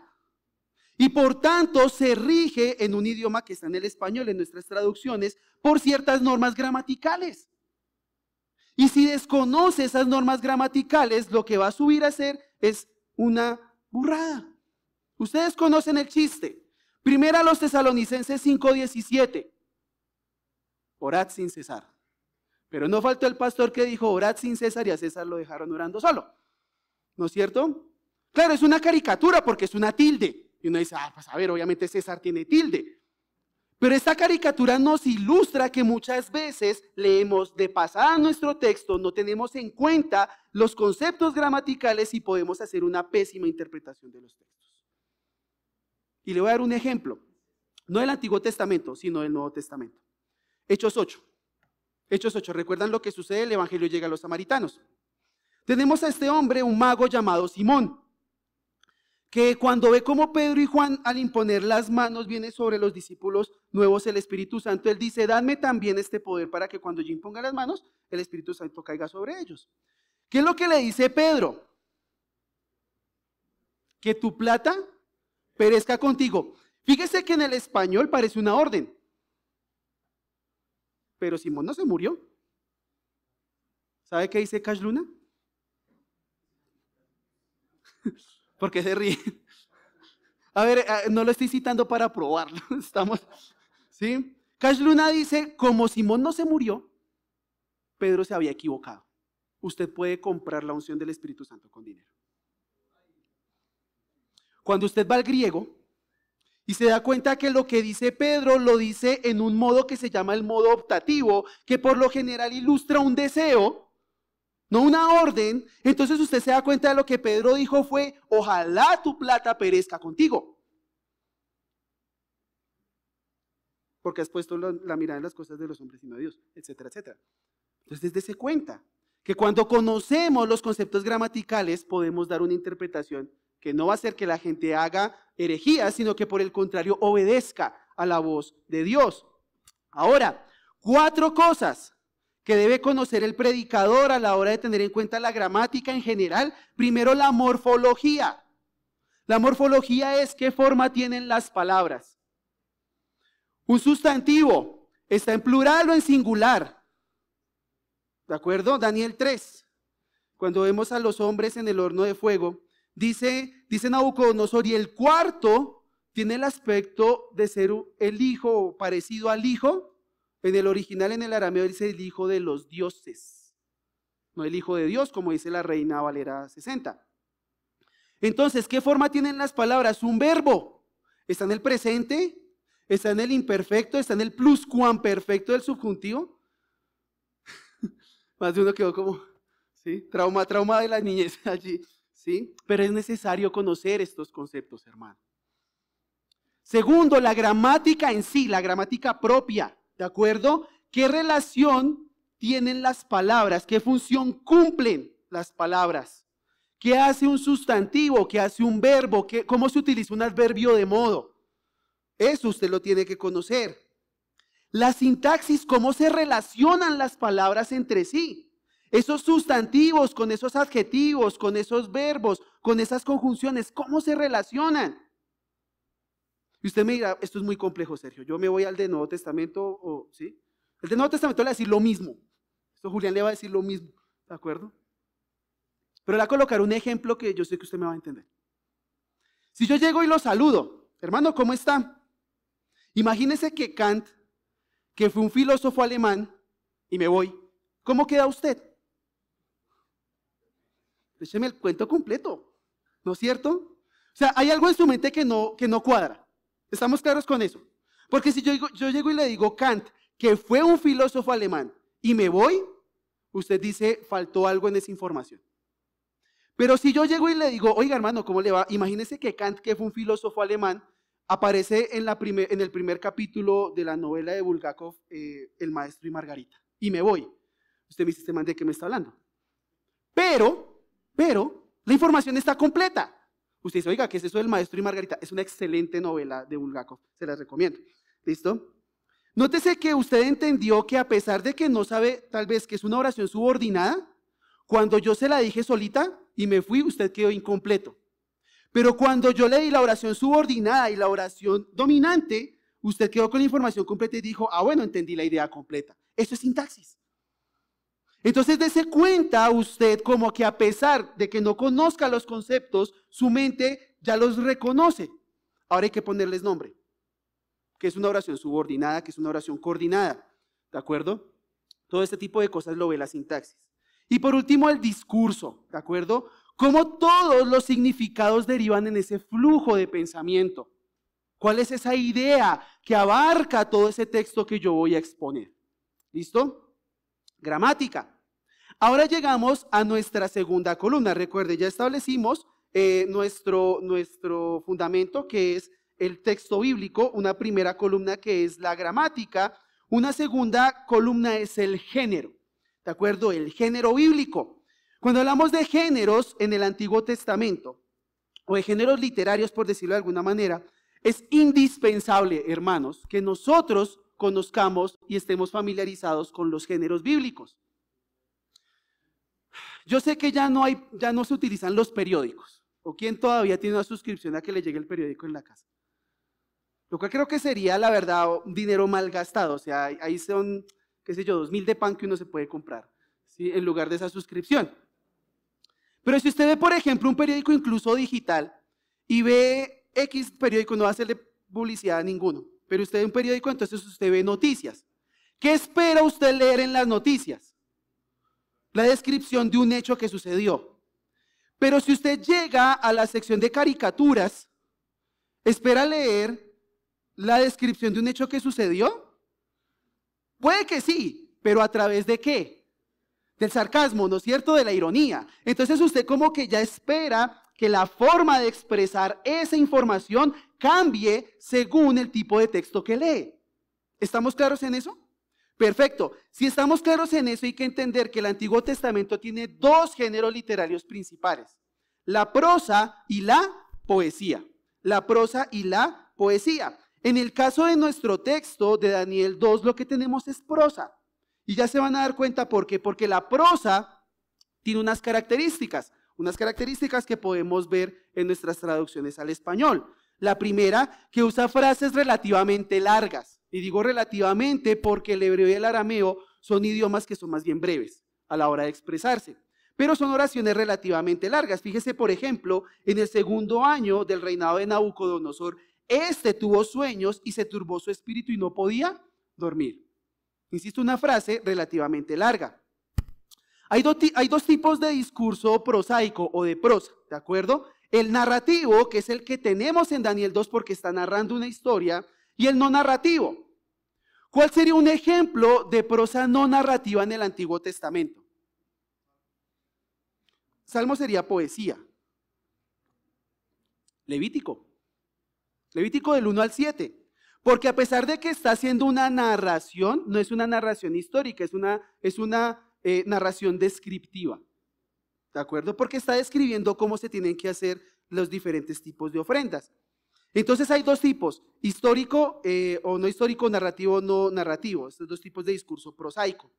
y por tanto se rige en un idioma que está en el español, en nuestras traducciones, por ciertas normas gramaticales. Y si desconoce esas normas gramaticales, lo que va a subir a hacer es una burrada. Ustedes conocen el chiste. Primera a los Tesalonicenses 5:17. Orad sin cesar. Pero no faltó el pastor que dijo orad sin cesar y a César lo dejaron orando solo. ¿No es cierto? Claro, es una caricatura porque es una tilde. Y uno dice, pues a ver, obviamente César tiene tilde. Pero esta caricatura nos ilustra que muchas veces leemos de pasada nuestro texto, no tenemos en cuenta los conceptos gramaticales y podemos hacer una pésima interpretación de los textos. Y le voy a dar un ejemplo, no del Antiguo Testamento, sino del Nuevo Testamento. Hechos 8. Hechos 8, ¿recuerdan lo que sucede? El Evangelio llega a los samaritanos. Tenemos a este hombre, un mago llamado Simón, que cuando ve como Pedro y Juan al imponer las manos viene sobre los discípulos nuevos el Espíritu Santo, él dice, dadme también este poder para que cuando yo imponga las manos, el Espíritu Santo caiga sobre ellos. ¿Qué es lo que le dice Pedro? Que tu plata perezca contigo. Fíjese que en el español parece una orden, pero Simón no se murió. ¿Sabe qué dice Cash Luna? ¿Por qué se ríe? A ver, no lo estoy citando para probarlo. Estamos, ¿sí? Cash Luna dice, como Simón no se murió, Pedro se había equivocado. Usted puede comprar la unción del Espíritu Santo con dinero. Cuando usted va al griego y se da cuenta que lo que dice Pedro lo dice en un modo que se llama el modo optativo, que por lo general ilustra un deseo, no una orden, entonces usted se da cuenta de lo que Pedro dijo fue, ojalá tu plata perezca contigo. Porque has puesto la mirada en las cosas de los hombres y no de Dios, etcétera, etcétera. Entonces, dése cuenta que cuando conocemos los conceptos gramaticales podemos dar una interpretación que no va a hacer que la gente haga herejías, sino que por el contrario obedezca a la voz de Dios. Ahora, 4 cosas que debe conocer el predicador a la hora de tener en cuenta la gramática en general. Primero, la morfología. La morfología es qué forma tienen las palabras. Un sustantivo, ¿está en plural o en singular? ¿De acuerdo? Daniel 3, cuando vemos a los hombres en el horno de fuego, dice Nabucodonosor, y el cuarto tiene el aspecto de ser el hijo, parecido al hijo. En el original, en el arameo, dice el hijo de los dioses, no el hijo de Dios, como dice la Reina Valera 60. Entonces, ¿qué forma tienen las palabras? Un verbo. ¿Está en el presente? ¿Está en el imperfecto? ¿Está en el pluscuamperfecto del subjuntivo? Más de uno quedó como, ¿sí? Trauma de la niñez allí, ¿sí? Pero es necesario conocer estos conceptos, hermano. Segundo, la gramática en sí, la gramática propia, ¿de acuerdo? ¿Qué relación tienen las palabras? ¿Qué función cumplen las palabras? ¿Qué hace un sustantivo? ¿Qué hace un verbo? ¿Cómo se utiliza un adverbio de modo? Eso usted lo tiene que conocer. La sintaxis, ¿cómo se relacionan las palabras entre sí? Esos sustantivos con esos adjetivos, con esos verbos, con esas conjunciones, ¿cómo se relacionan? Y usted me dirá, esto es muy complejo, Sergio. Yo me voy al del Nuevo Testamento, ¿sí? El del Nuevo Testamento le va a decir lo mismo. Esto Julián le va a decir lo mismo, ¿de acuerdo? Pero le voy a colocar un ejemplo que yo sé que usted me va a entender. Si yo llego y lo saludo, hermano, ¿cómo está? Imagínese que Kant, que fue un filósofo alemán, y me voy, ¿cómo queda usted? Déjeme el cuento completo, ¿no es cierto? O sea, hay algo en su mente que no cuadra. ¿Estamos claros con eso? Porque si yo llego y le digo Kant, que fue un filósofo alemán, y me voy, usted dice, faltó algo en esa información. Pero si yo llego y le digo, oiga hermano, ¿cómo le va? Imagínese que Kant, que fue un filósofo alemán, aparece en el primer capítulo de la novela de Bulgakov, El maestro y Margarita, y me voy. Usted me dice, ¿este man de qué me está hablando? Pero, la información está completa. Usted dice, oiga, ¿qué es eso del maestro y Margarita? Es una excelente novela de Bulgakov, se las recomiendo. ¿Listo? Nótese que usted entendió que a pesar de que no sabe tal vez que es una oración subordinada, cuando yo se la dije solita y me fui, usted quedó incompleto. Pero cuando yo le di la oración subordinada y la oración dominante, usted quedó con la información completa y dijo, ah, bueno, entendí la idea completa. Eso es sintaxis. Entonces, dése cuenta usted como que a pesar de que no conozca los conceptos, su mente ya los reconoce. Ahora hay que ponerles nombre. Que es una oración subordinada, que es una oración coordinada. ¿De acuerdo? Todo este tipo de cosas lo ve la sintaxis. Y por último, el discurso. ¿De acuerdo? Cómo todos los significados derivan en ese flujo de pensamiento. ¿Cuál es esa idea que abarca todo ese texto que yo voy a exponer? ¿Listo? Gramática. Ahora llegamos a nuestra segunda columna. Recuerde, ya establecimos nuestro fundamento, que es el texto bíblico, una primera columna que es la gramática, una segunda columna es el género, ¿de acuerdo? El género bíblico. Cuando hablamos de géneros en el Antiguo Testamento, o de géneros literarios, por decirlo de alguna manera, es indispensable, hermanos, que nosotros conozcamos y estemos familiarizados con los géneros bíblicos. Yo sé que ya no se utilizan los periódicos. ¿O quién todavía tiene una suscripción a que le llegue el periódico en la casa? Lo cual creo que sería, la verdad, un dinero mal gastado. O sea, ahí son, qué sé yo, 2.000 de pan que uno se puede comprar, ¿sí? En lugar de esa suscripción. Pero si usted ve, por ejemplo, un periódico incluso digital y ve X periódico, no va a hacerle publicidad a ninguno, pero usted ve un periódico, entonces usted ve noticias. ¿Qué espera usted leer en las noticias? La descripción de un hecho que sucedió. Pero si usted llega a la sección de caricaturas, ¿espera leer la descripción de un hecho que sucedió? Puede que sí, pero ¿a través de qué? Del sarcasmo, ¿no es cierto? De la ironía. Entonces usted como que ya espera que la forma de expresar esa información cambie según el tipo de texto que lee. ¿Estamos claros en eso? Perfecto. Si estamos claros en eso, hay que entender que el Antiguo Testamento tiene dos géneros literarios principales: la prosa y la poesía. La prosa y la poesía. En el caso de nuestro texto de Daniel 2, lo que tenemos es prosa. Y ya se van a dar cuenta por qué. Porque la prosa tiene unas características que podemos ver en nuestras traducciones al español. La primera, que usa frases relativamente largas. Y digo relativamente porque el hebreo y el arameo son idiomas que son más bien breves a la hora de expresarse. Pero son oraciones relativamente largas. Fíjese, por ejemplo, en el segundo año del reinado de Nabucodonosor, tuvo sueños y se turbó su espíritu y no podía dormir. Insisto, una frase relativamente larga. Hay dos tipos de discurso prosaico o de prosa, ¿de acuerdo? el narrativo, que es el que tenemos en Daniel 2 porque está narrando una historia, y el no narrativo. ¿Cuál sería un ejemplo de prosa no narrativa en el Antiguo Testamento? Salmo sería poesía. Levítico. Levítico del 1 al 7. Porque a pesar de que está haciendo una narración, no es una narración histórica, es una narración descriptiva. ¿De acuerdo? Porque está describiendo cómo se tienen que hacer los diferentes tipos de ofrendas. Entonces hay dos tipos, histórico o no histórico, narrativo o no narrativo, estos dos tipos de discurso prosaico.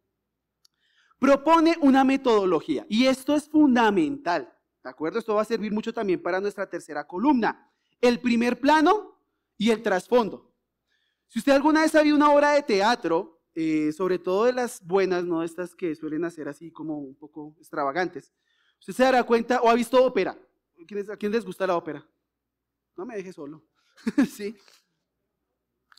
Propone una metodología y esto es fundamental, ¿de acuerdo? Esto va a servir mucho también para nuestra tercera columna, el primer plano y el trasfondo. Si usted alguna vez ha visto una obra de teatro, sobre todo de las buenas, no estas que suelen hacer así como un poco extravagantes, usted se dará cuenta, o ha visto ópera. ¿A quién les gusta la ópera? No me deje solo. Sí.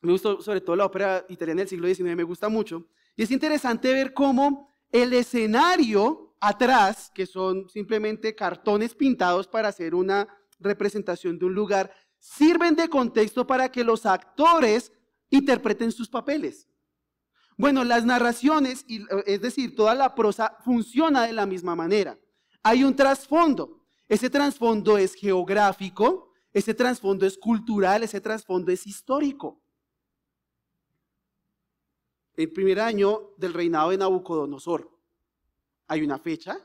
Me gustó sobre todo la ópera italiana del siglo XIX, me gusta mucho. Y es interesante ver cómo el escenario atrás, que son simplemente cartones pintados para hacer una representación de un lugar, sirven de contexto para que los actores interpreten sus papeles. Bueno, las narraciones, es decir, toda la prosa funciona de la misma manera. Hay un trasfondo. Ese trasfondo es geográfico, ese trasfondo es cultural, ese trasfondo es histórico. El primer año del reinado de Nabucodonosor. Hay una fecha,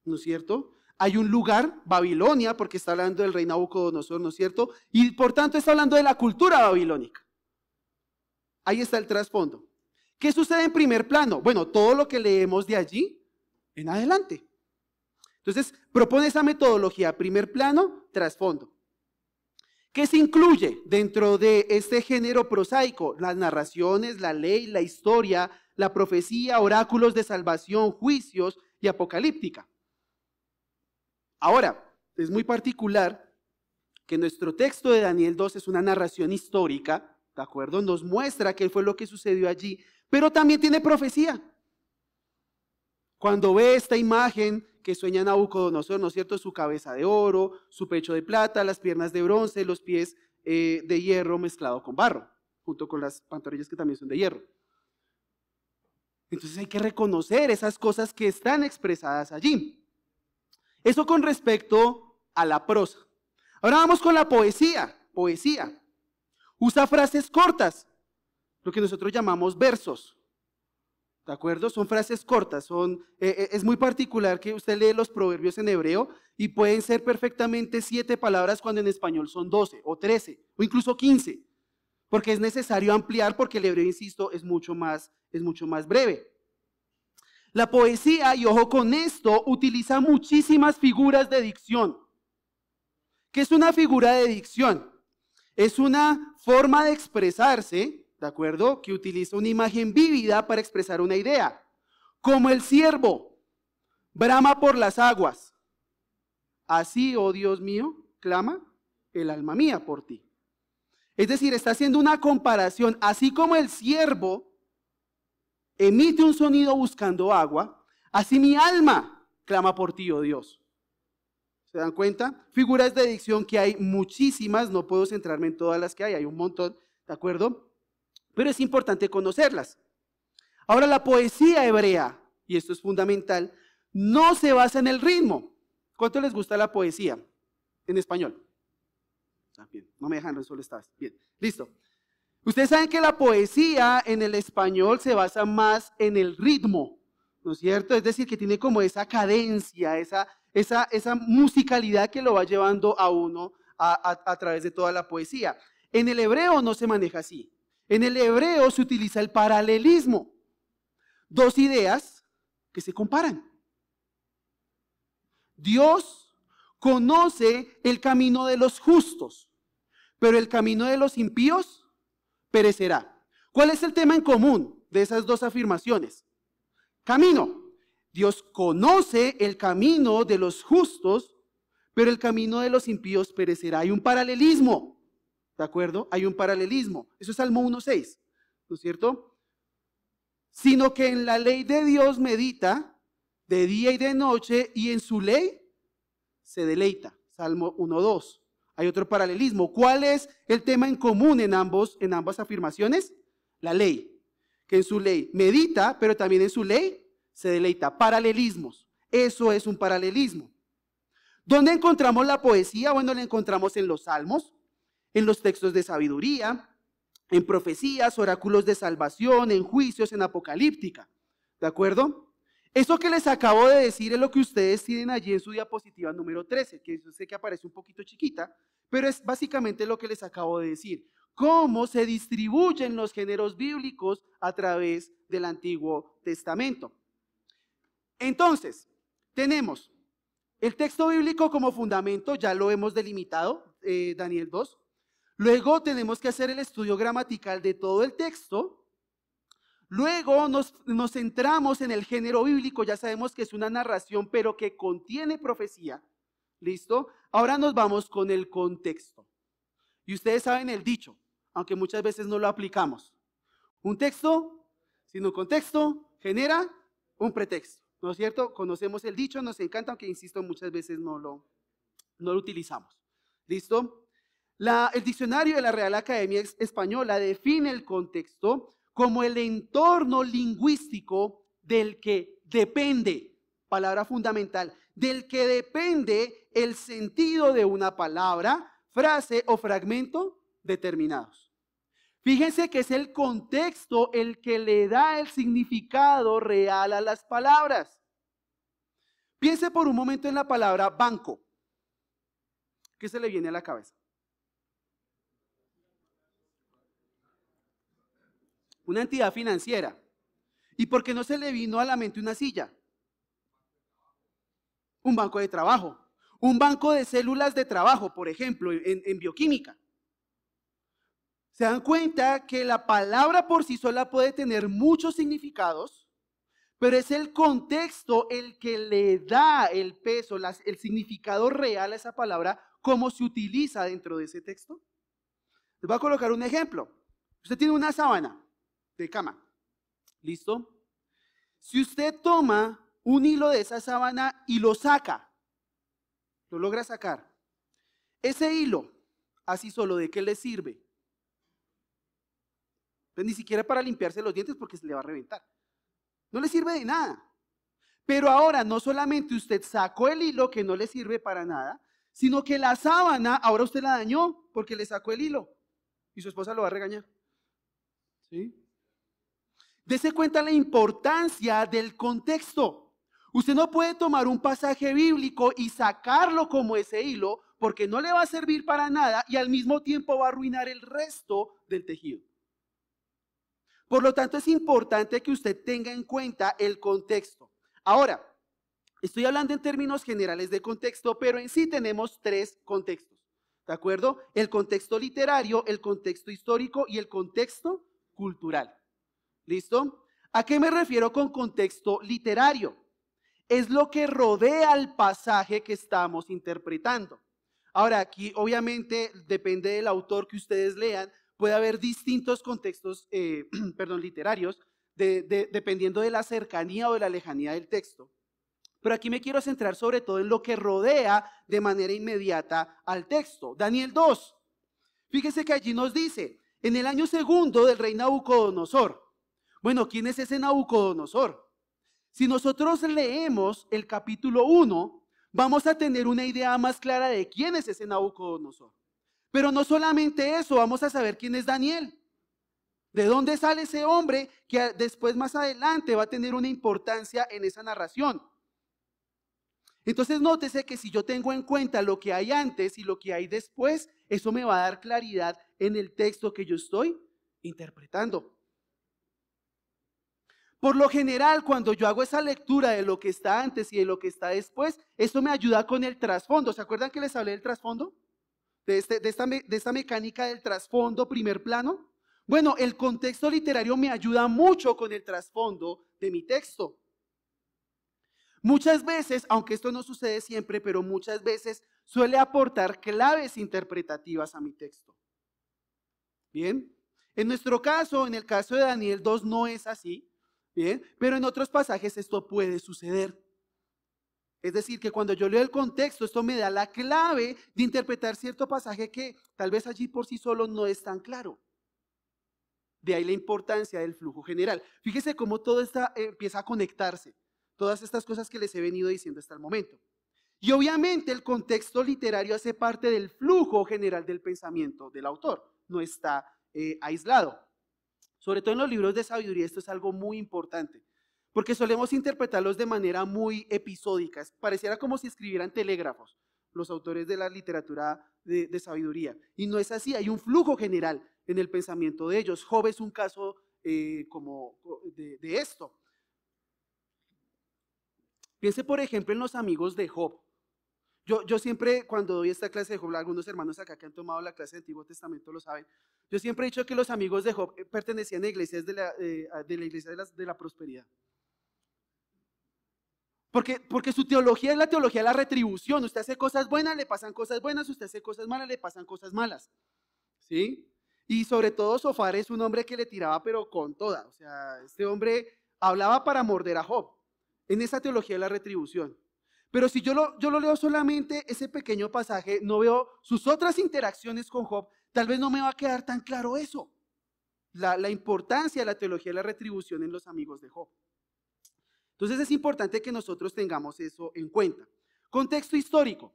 ¿no es cierto? Hay un lugar, Babilonia, porque está hablando del rey Nabucodonosor, ¿no es cierto? Y por tanto está hablando de la cultura babilónica. Ahí está el trasfondo. ¿Qué sucede en primer plano? Bueno, todo lo que leemos de allí en adelante. Entonces, propone esa metodología, primer plano, trasfondo. ¿Qué se incluye dentro de este género prosaico? Las narraciones, la ley, la historia, la profecía, oráculos de salvación, juicios y apocalíptica. Ahora, es muy particular que nuestro texto de Daniel 2 es una narración histórica, ¿de acuerdo? Nos muestra qué fue lo que sucedió allí, pero también tiene profecía. Cuando ve esta imagen que sueña Nabucodonosor, ¿no es cierto? Su cabeza de oro, su pecho de plata, las piernas de bronce, los pies de hierro mezclado con barro, junto con las pantorrillas que también son de hierro. Entonces hay que reconocer esas cosas que están expresadas allí. Eso con respecto a la prosa. Ahora vamos con la poesía. Poesía. Usa frases cortas, lo que nosotros llamamos versos. ¿De acuerdo? Son frases cortas, es muy particular que usted lee los proverbios en hebreo y pueden ser perfectamente 7 palabras cuando en español son 12 o 13 o incluso 15, porque es necesario ampliar porque el hebreo, insisto, es mucho más breve. La poesía, y ojo con esto, utiliza muchísimas figuras de dicción. ¿Qué es una figura de dicción? Es una forma de expresarse, ¿de acuerdo? Que utiliza una imagen vívida para expresar una idea. Como el ciervo brama por las aguas. Así, oh Dios mío, clama el alma mía por ti. Es decir, está haciendo una comparación. Así como el ciervo emite un sonido buscando agua, así mi alma clama por ti, oh Dios. ¿Se dan cuenta? Figuras de dicción que hay muchísimas, no puedo centrarme en todas las que hay un montón, ¿de acuerdo? Pero es importante conocerlas. Ahora, la poesía hebrea, y esto es fundamental, no se basa en el ritmo. ¿Cuánto les gusta la poesía en español? Bien, no me dejan, solo estás. Bien, listo. Ustedes saben que la poesía en el español se basa más en el ritmo, ¿no es cierto? Es decir, que tiene como esa cadencia, esa musicalidad que lo va llevando a uno a través de toda la poesía. En el hebreo no se maneja así. En el hebreo se utiliza el paralelismo. Dos ideas que se comparan. Dios conoce el camino de los justos, pero el camino de los impíos perecerá. ¿Cuál es el tema en común de esas dos afirmaciones? Camino. Dios conoce el camino de los justos, pero el camino de los impíos perecerá. Hay un paralelismo, ¿de acuerdo? Hay un paralelismo. Eso es Salmo 1:6, ¿no es cierto? Sino que en la ley de Dios medita de día y de noche y en su ley se deleita. Salmo 1:2. Hay otro paralelismo. ¿Cuál es el tema en común en ambas afirmaciones? La ley. Que en su ley medita, pero también en su ley se deleita. Paralelismos. Eso es un paralelismo. ¿Dónde encontramos la poesía? Bueno, la encontramos en los salmos, en los textos de sabiduría, en profecías, oráculos de salvación, en juicios, en apocalíptica. ¿De acuerdo? Eso que les acabo de decir es lo que ustedes tienen allí en su diapositiva número 13, que yo sé que aparece un poquito chiquita, pero es básicamente lo que les acabo de decir. Cómo se distribuyen los géneros bíblicos a través del Antiguo Testamento. Entonces, tenemos el texto bíblico como fundamento, ya lo hemos delimitado, Daniel 2. Luego tenemos que hacer el estudio gramatical de todo el texto. Luego nos centramos en el género bíblico, ya sabemos que es una narración, pero que contiene profecía. ¿Listo? Ahora nos vamos con el contexto. Y ustedes saben el dicho, aunque muchas veces no lo aplicamos. Un texto sin un contexto genera un pretexto. ¿No es cierto? Conocemos el dicho, nos encanta, aunque insisto, muchas veces no lo utilizamos. ¿Listo? El diccionario de la Real Academia Española define el contexto como el entorno lingüístico del que depende, palabra fundamental, del que depende el sentido de una palabra, frase o fragmento determinados. Fíjense que es el contexto el que le da el significado real a las palabras. Piense por un momento en la palabra banco. ¿Qué se le viene a la cabeza? Una entidad financiera. ¿Y por qué no se le vino a la mente una silla? Un banco de trabajo. Un banco de células de trabajo, por ejemplo, en bioquímica. ¿Se dan cuenta que la palabra por sí sola puede tener muchos significados? Pero es el contexto el que le da el peso, el significado real a esa palabra, cómo se utiliza dentro de ese texto. Les voy a colocar un ejemplo. Usted tiene una sábana de cama. ¿Listo? Si usted toma un hilo de esa sábana y lo saca, lo logra sacar, ese hilo, así solo, ¿de qué le sirve? Pues ni siquiera para limpiarse los dientes porque se le va a reventar. No le sirve de nada. Pero ahora no solamente usted sacó el hilo que no le sirve para nada, sino que la sábana ahora usted la dañó porque le sacó el hilo y su esposa lo va a regañar. ¿Sí? Dese cuenta la importancia del contexto. Usted no puede tomar un pasaje bíblico y sacarlo como ese hilo porque no le va a servir para nada y al mismo tiempo va a arruinar el resto del tejido. Por lo tanto, es importante que usted tenga en cuenta el contexto. Ahora, estoy hablando en términos generales de contexto, pero en sí tenemos tres contextos. ¿De acuerdo? El contexto literario, el contexto histórico y el contexto cultural. ¿Listo? ¿A qué me refiero con contexto literario? Es lo que rodea al pasaje que estamos interpretando. Ahora, aquí obviamente depende del autor que ustedes lean, puede haber distintos contextos literarios, dependiendo de la cercanía o de la lejanía del texto. Pero aquí me quiero centrar sobre todo en lo que rodea de manera inmediata al texto. Daniel 2. Fíjese que allí nos dice, en el año segundo del rey Nabucodonosor. Bueno, ¿quién es ese Nabucodonosor? Si nosotros leemos el capítulo 1, vamos a tener una idea más clara de quién es ese Nabucodonosor. Pero no solamente eso, vamos a saber quién es Daniel. ¿De dónde sale ese hombre que después, más adelante, va a tener una importancia en esa narración? Entonces, nótese que si yo tengo en cuenta lo que hay antes y lo que hay después, eso me va a dar claridad en el texto que yo estoy interpretando. Por lo general, cuando yo hago esa lectura de lo que está antes y de lo que está después, eso me ayuda con el trasfondo. ¿Se acuerdan que les hablé del trasfondo? De esta mecánica del trasfondo, primer plano. Bueno, el contexto literario me ayuda mucho con el trasfondo de mi texto. Muchas veces, aunque esto no sucede siempre, pero muchas veces suele aportar claves interpretativas a mi texto. Bien, en nuestro caso, en el caso de Daniel 2 no es así, bien, pero en otros pasajes esto puede suceder. Es decir, que cuando yo leo el contexto, esto me da la clave de interpretar cierto pasaje que tal vez allí por sí solo no es tan claro. De ahí la importancia del flujo general. Fíjese cómo todo esto empieza a conectarse. Todas estas cosas que les he venido diciendo hasta el momento. Y obviamente el contexto literario hace parte del flujo general del pensamiento del autor. No está aislado. Sobre todo en los libros de sabiduría esto es algo muy importante. Porque solemos interpretarlos de manera muy episódica. Pareciera como si escribieran telégrafos los autores de la literatura de sabiduría. Y no es así, hay un flujo general en el pensamiento de ellos. Job es un caso como de esto. Piense, por ejemplo, en los amigos de Job. Yo siempre, cuando doy esta clase de Job, algunos hermanos acá que han tomado la clase de Antiguo Testamento lo saben, yo siempre he dicho que los amigos de Job pertenecían a iglesias de la iglesia de la prosperidad. Porque su teología es la teología de la retribución. Usted hace cosas buenas, le pasan cosas buenas. Usted hace cosas malas, le pasan cosas malas. ¿Sí? Y sobre todo Sofar es un hombre que le tiraba pero con toda. O sea, este hombre hablaba para morder a Job en esa teología de la retribución. Pero si yo lo leo solamente ese pequeño pasaje, no veo sus otras interacciones con Job, tal vez no me va a quedar tan claro eso. La importancia de la teología de la retribución en los amigos de Job. Entonces es importante que nosotros tengamos eso en cuenta. Contexto histórico.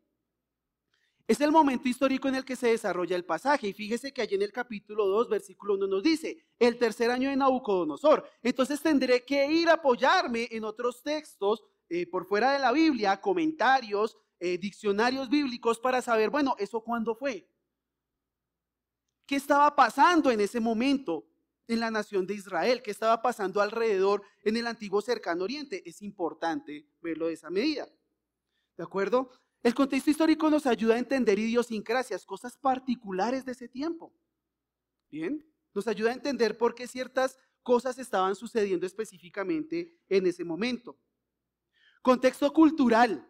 Es el momento histórico en el que se desarrolla el pasaje. Y fíjese que allí en el capítulo 2, versículo 1 nos dice, el tercer año de Nabucodonosor. Entonces tendré que ir a apoyarme en otros textos por fuera de la Biblia, comentarios, diccionarios bíblicos para saber, bueno, ¿eso cuándo fue? ¿Qué estaba pasando en ese momento en la nación de Israel? ¿Qué estaba pasando alrededor en el antiguo cercano oriente? Es importante verlo de esa medida. ¿De acuerdo? El contexto histórico nos ayuda a entender idiosincrasias, cosas particulares de ese tiempo. ¿Bien? Nos ayuda a entender por qué ciertas cosas estaban sucediendo específicamente en ese momento. Contexto cultural.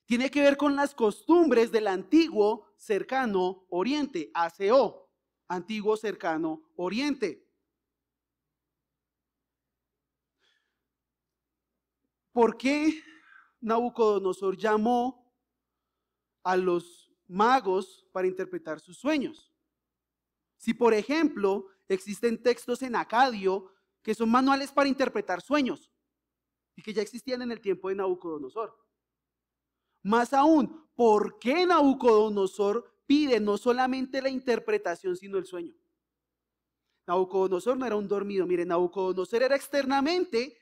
Tiene que ver con las costumbres del antiguo cercano oriente, ACO, antiguo cercano oriente. ¿Por qué Nabucodonosor llamó a los magos para interpretar sus sueños? Si, por ejemplo, existen textos en acadio que son manuales para interpretar sueños y que ya existían en el tiempo de Nabucodonosor. Más aún, ¿por qué Nabucodonosor pide no solamente la interpretación, sino el sueño? Nabucodonosor no era un dormido. Mire, Nabucodonosor era externamente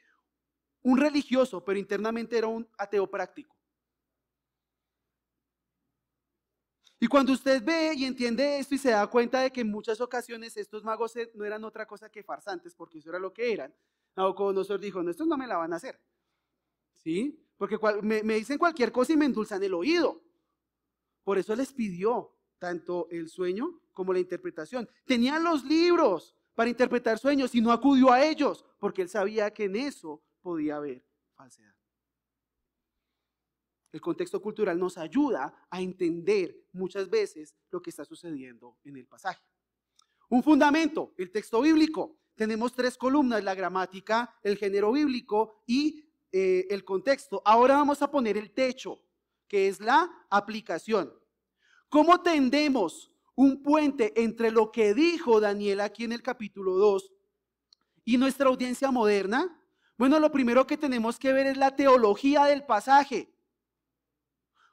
un religioso, pero internamente era un ateo práctico. Y cuando usted ve y entiende esto y se da cuenta de que en muchas ocasiones estos magos no eran otra cosa que farsantes, porque eso era lo que eran, Nabucodonosor dijo, no, estos no me la van a hacer. ¿Sí? Porque me dicen cualquier cosa y me endulzan el oído. Por eso les pidió tanto el sueño como la interpretación. Tenían los libros para interpretar sueños y no acudió a ellos, porque él sabía que en eso podía haber falsedad. El contexto cultural nos ayuda a entender muchas veces lo que está sucediendo en el pasaje. Un fundamento, el texto bíblico. Tenemos 3 columnas, la gramática, el género bíblico y el contexto. Ahora vamos a poner el techo, que es la aplicación. ¿Cómo tendemos un puente entre lo que dijo Daniel aquí en el capítulo 2 y nuestra audiencia moderna? Bueno, lo primero que tenemos que ver es la teología del pasaje.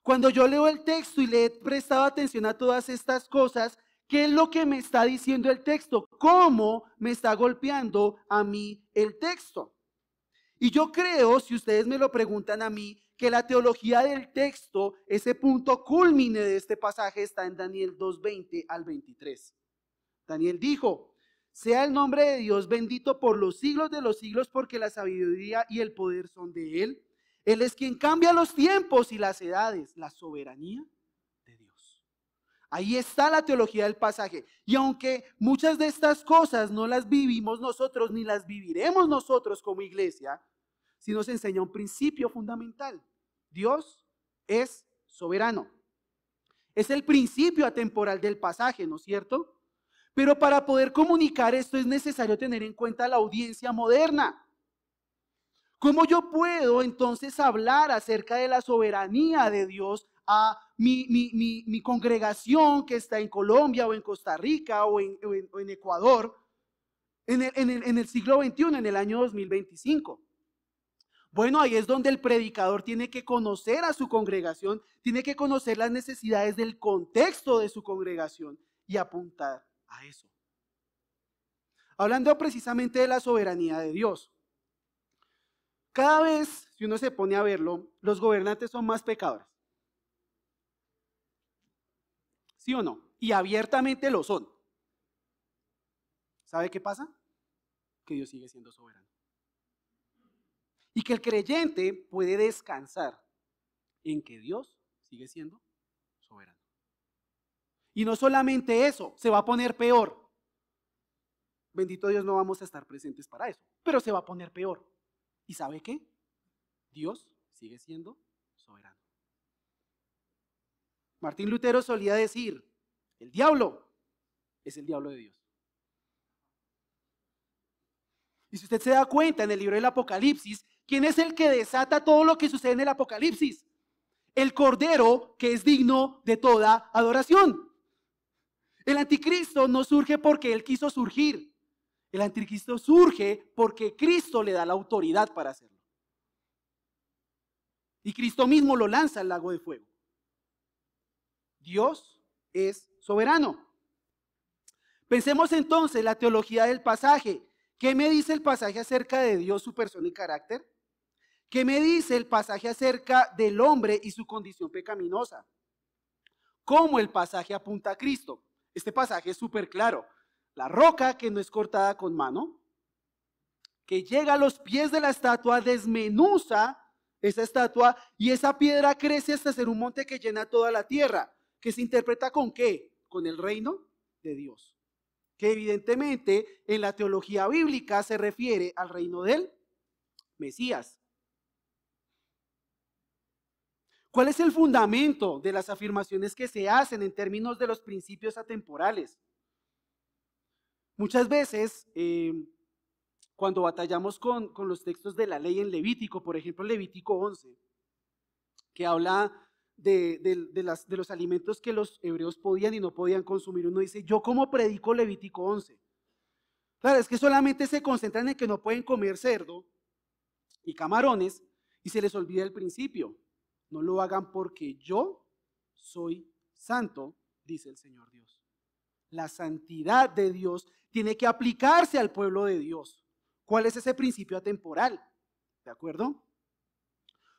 Cuando yo leo el texto y le he prestado atención a todas estas cosas, ¿qué es lo que me está diciendo el texto? ¿Cómo me está golpeando a mí el texto? Y yo creo, si ustedes me lo preguntan a mí, que la teología del texto, ese punto cúlmine de este pasaje está en Daniel 2:20 al 23. Daniel dijo, sea el nombre de Dios bendito por los siglos de los siglos, porque la sabiduría y el poder son de Él. Él es quien cambia los tiempos y las edades, la soberanía de Dios. Ahí está la teología del pasaje. Y aunque muchas de estas cosas no las vivimos nosotros, ni las viviremos nosotros como iglesia, sí nos enseña un principio fundamental. Dios es soberano. Es el principio atemporal del pasaje, ¿no es cierto? Pero para poder comunicar esto es necesario tener en cuenta la audiencia moderna. ¿Cómo yo puedo entonces hablar acerca de la soberanía de Dios a mi congregación que está en Colombia o en Costa Rica o en Ecuador en el siglo XXI, en el año 2025? Bueno, ahí es donde el predicador tiene que conocer a su congregación, tiene que conocer las necesidades del contexto de su congregación y apuntar a eso. Hablando precisamente de la soberanía de Dios. Cada vez, si uno se pone a verlo, los gobernantes son más pecadores. ¿Sí o no? Y abiertamente lo son. ¿Sabe qué pasa? Que Dios sigue siendo soberano. Y que el creyente puede descansar en que Dios sigue siendo soberano. Y no solamente eso, se va a poner peor. Bendito Dios, no vamos a estar presentes para eso, pero se va a poner peor. ¿Y sabe qué? Dios sigue siendo soberano. Martín Lutero solía decir, el diablo es el diablo de Dios. Y si usted se da cuenta en el libro del Apocalipsis, ¿quién es el que desata todo lo que sucede en el Apocalipsis? El Cordero, que es digno de toda adoración. El anticristo no surge porque él quiso surgir. El anticristo surge porque Cristo le da la autoridad para hacerlo. Y Cristo mismo lo lanza al lago de fuego. Dios es soberano. Pensemos entonces la teología del pasaje. ¿Qué me dice el pasaje acerca de Dios, su persona y carácter? ¿Qué me dice el pasaje acerca del hombre y su condición pecaminosa? ¿Cómo el pasaje apunta a Cristo? Este pasaje es súper claro. La roca que no es cortada con mano, que llega a los pies de la estatua, desmenuza esa estatua y esa piedra crece hasta ser un monte que llena toda la tierra. ¿Que se interpreta con qué? Con el reino de Dios. Que evidentemente en la teología bíblica se refiere al reino del Mesías. ¿Cuál es el fundamento de las afirmaciones que se hacen en términos de los principios atemporales? Muchas veces, cuando batallamos con los textos de la ley en Levítico, por ejemplo Levítico 11, que habla de los alimentos que los hebreos podían y no podían consumir, uno dice, ¿yo cómo predico Levítico 11? Claro, es que solamente se concentran en que no pueden comer cerdo y camarones y se les olvida el principio. No lo hagan porque yo soy santo, dice el Señor Dios. La santidad de Dios tiene que aplicarse al pueblo de Dios. ¿Cuál es ese principio atemporal? ¿De acuerdo?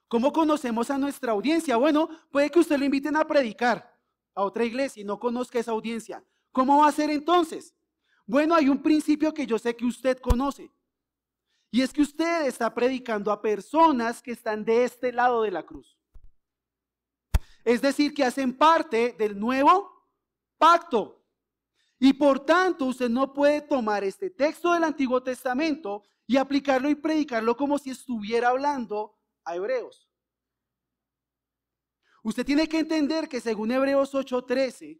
¿Cómo conocemos a nuestra audiencia? Bueno, puede que usted lo inviten a predicar a otra iglesia y no conozca esa audiencia. ¿Cómo va a ser entonces? Bueno, hay un principio que yo sé que usted conoce. Y es que usted está predicando a personas que están de este lado de la cruz. Es decir, que hacen parte del nuevo pacto. Y por tanto, usted no puede tomar este texto del Antiguo Testamento y aplicarlo y predicarlo como si estuviera hablando a hebreos. Usted tiene que entender que según Hebreos 8:13,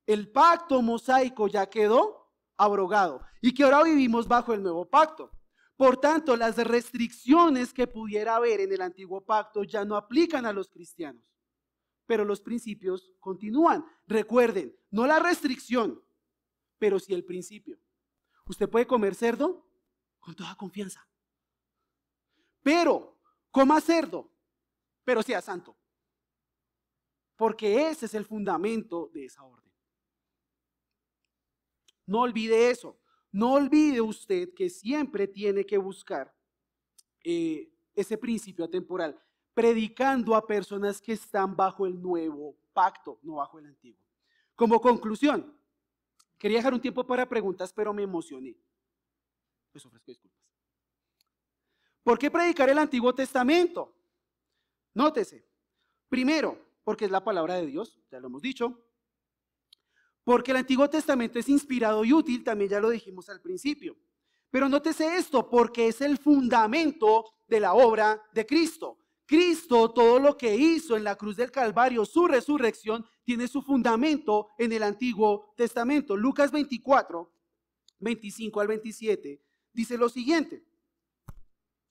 el pacto mosaico ya quedó abrogado y que ahora vivimos bajo el nuevo pacto. Por tanto, las restricciones que pudiera haber en el antiguo pacto ya no aplican a los cristianos. Pero los principios continúan. Recuerden, no la restricción, pero sí el principio. Usted puede comer cerdo con toda confianza. Pero, coma cerdo, pero sea santo. Porque ese es el fundamento de esa orden. No olvide eso. No olvide usted que siempre tiene que buscar ese principio atemporal, predicando a personas que están bajo el nuevo pacto, no bajo el antiguo. Como conclusión, quería dejar un tiempo para preguntas, pero me emocioné. Les ofrezco disculpas. ¿Por qué predicar el Antiguo Testamento? Nótese. Primero, porque es la palabra de Dios, ya lo hemos dicho. Porque el Antiguo Testamento es inspirado y útil, también ya lo dijimos al principio. Pero nótese esto, porque es el fundamento de la obra de Cristo. Cristo, todo lo que hizo en la cruz del Calvario, su resurrección, tiene su fundamento en el Antiguo Testamento. Lucas 24, 25 al 27, dice lo siguiente.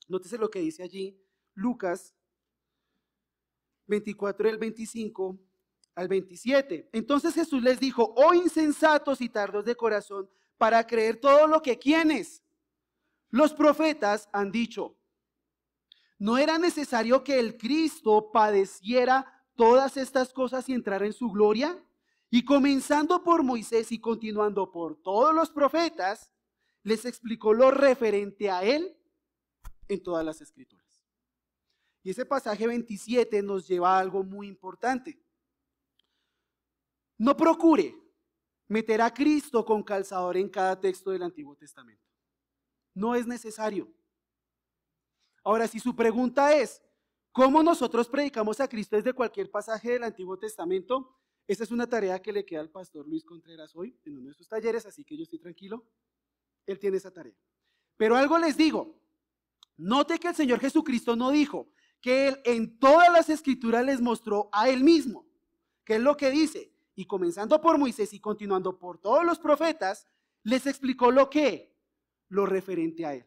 Nótese lo que dice allí Lucas 24 del 25 al 27. Entonces Jesús les dijo: oh insensatos y tardos de corazón, para creer todo lo que ¿quiénes? Los profetas han dicho. ¿No era necesario que el Cristo padeciera todas estas cosas y entrara en su gloria? Y comenzando por Moisés y continuando por todos los profetas, les explicó lo referente a él en todas las escrituras. Y ese pasaje 27 nos lleva a algo muy importante. No procure meter a Cristo con calzador en cada texto del Antiguo Testamento. No es necesario. Ahora, si su pregunta es, ¿cómo nosotros predicamos a Cristo desde cualquier pasaje del Antiguo Testamento? Esa es una tarea que le queda al pastor Luis Contreras hoy en uno de sus talleres, así que yo estoy tranquilo. Él tiene esa tarea. Pero algo les digo, note que el Señor Jesucristo no dijo que Él en todas las escrituras les mostró a Él mismo, que es lo que dice, y comenzando por Moisés y continuando por todos los profetas, les explicó lo referente a Él.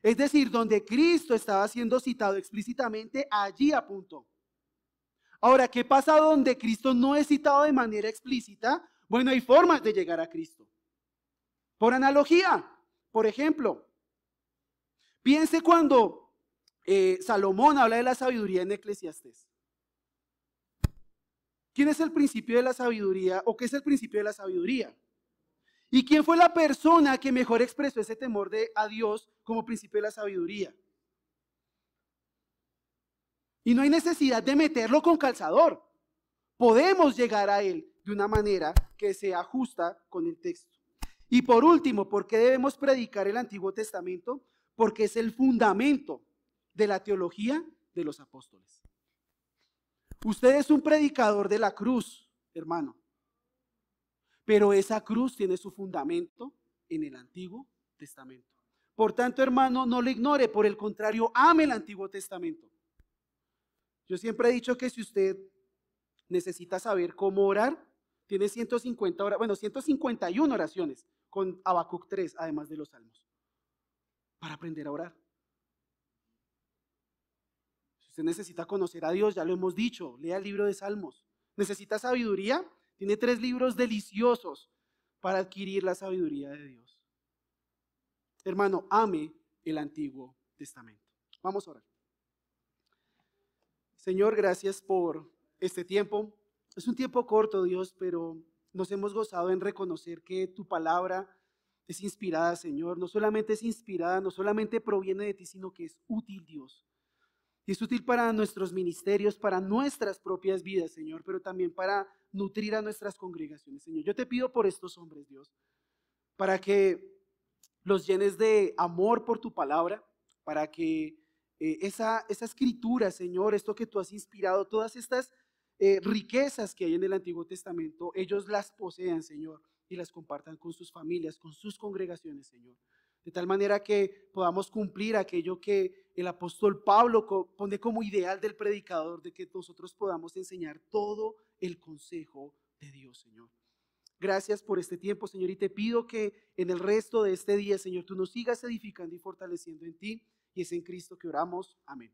Es decir, donde Cristo estaba siendo citado explícitamente, allí apuntó. Ahora, ¿qué pasa donde Cristo no es citado de manera explícita? Bueno, hay formas de llegar a Cristo. Por analogía, por ejemplo, piense cuando Salomón habla de la sabiduría en Eclesiastés. ¿Quién es el principio de la sabiduría o qué es el principio de la sabiduría? ¿Y quién fue la persona que mejor expresó ese temor a Dios como principio de la sabiduría? Y no hay necesidad de meterlo con calzador. Podemos llegar a él de una manera que sea justa con el texto. Y por último, ¿por qué debemos predicar el Antiguo Testamento? Porque es el fundamento de la teología de los apóstoles. Usted es un predicador de la cruz, hermano. Pero esa cruz tiene su fundamento en el Antiguo Testamento. Por tanto, hermano, no lo ignore, por el contrario, ame el Antiguo Testamento. Yo siempre he dicho que si usted necesita saber cómo orar, tiene 151 oraciones con Habacuc 3, además de los salmos, para aprender a orar. Si usted necesita conocer a Dios, ya lo hemos dicho, lea el libro de Salmos. ¿Necesita sabiduría? Tiene 3 libros deliciosos para adquirir la sabiduría de Dios. Hermano, ame el Antiguo Testamento. Vamos a orar. Señor, gracias por este tiempo. Es un tiempo corto, Dios, pero nos hemos gozado en reconocer que tu palabra es inspirada, Señor. No solamente es inspirada, no solamente proviene de ti, sino que es útil, Dios. Y es útil para nuestros ministerios, para nuestras propias vidas, Señor, pero también para nutrir a nuestras congregaciones, Señor. Yo te pido por estos hombres, Dios, para que los llenes de amor por tu palabra, para que esa escritura, Señor, esto que tú has inspirado, todas estas riquezas que hay en el Antiguo Testamento, ellos las posean, Señor, y las compartan con sus familias, con sus congregaciones, Señor. De tal manera que podamos cumplir aquello que el apóstol Pablo pone como ideal del predicador, de que nosotros podamos enseñar todo el consejo de Dios, Señor. Gracias por este tiempo, Señor, y te pido que en el resto de este día, Señor, tú nos sigas edificando y fortaleciendo en ti, y es en Cristo que oramos. Amén.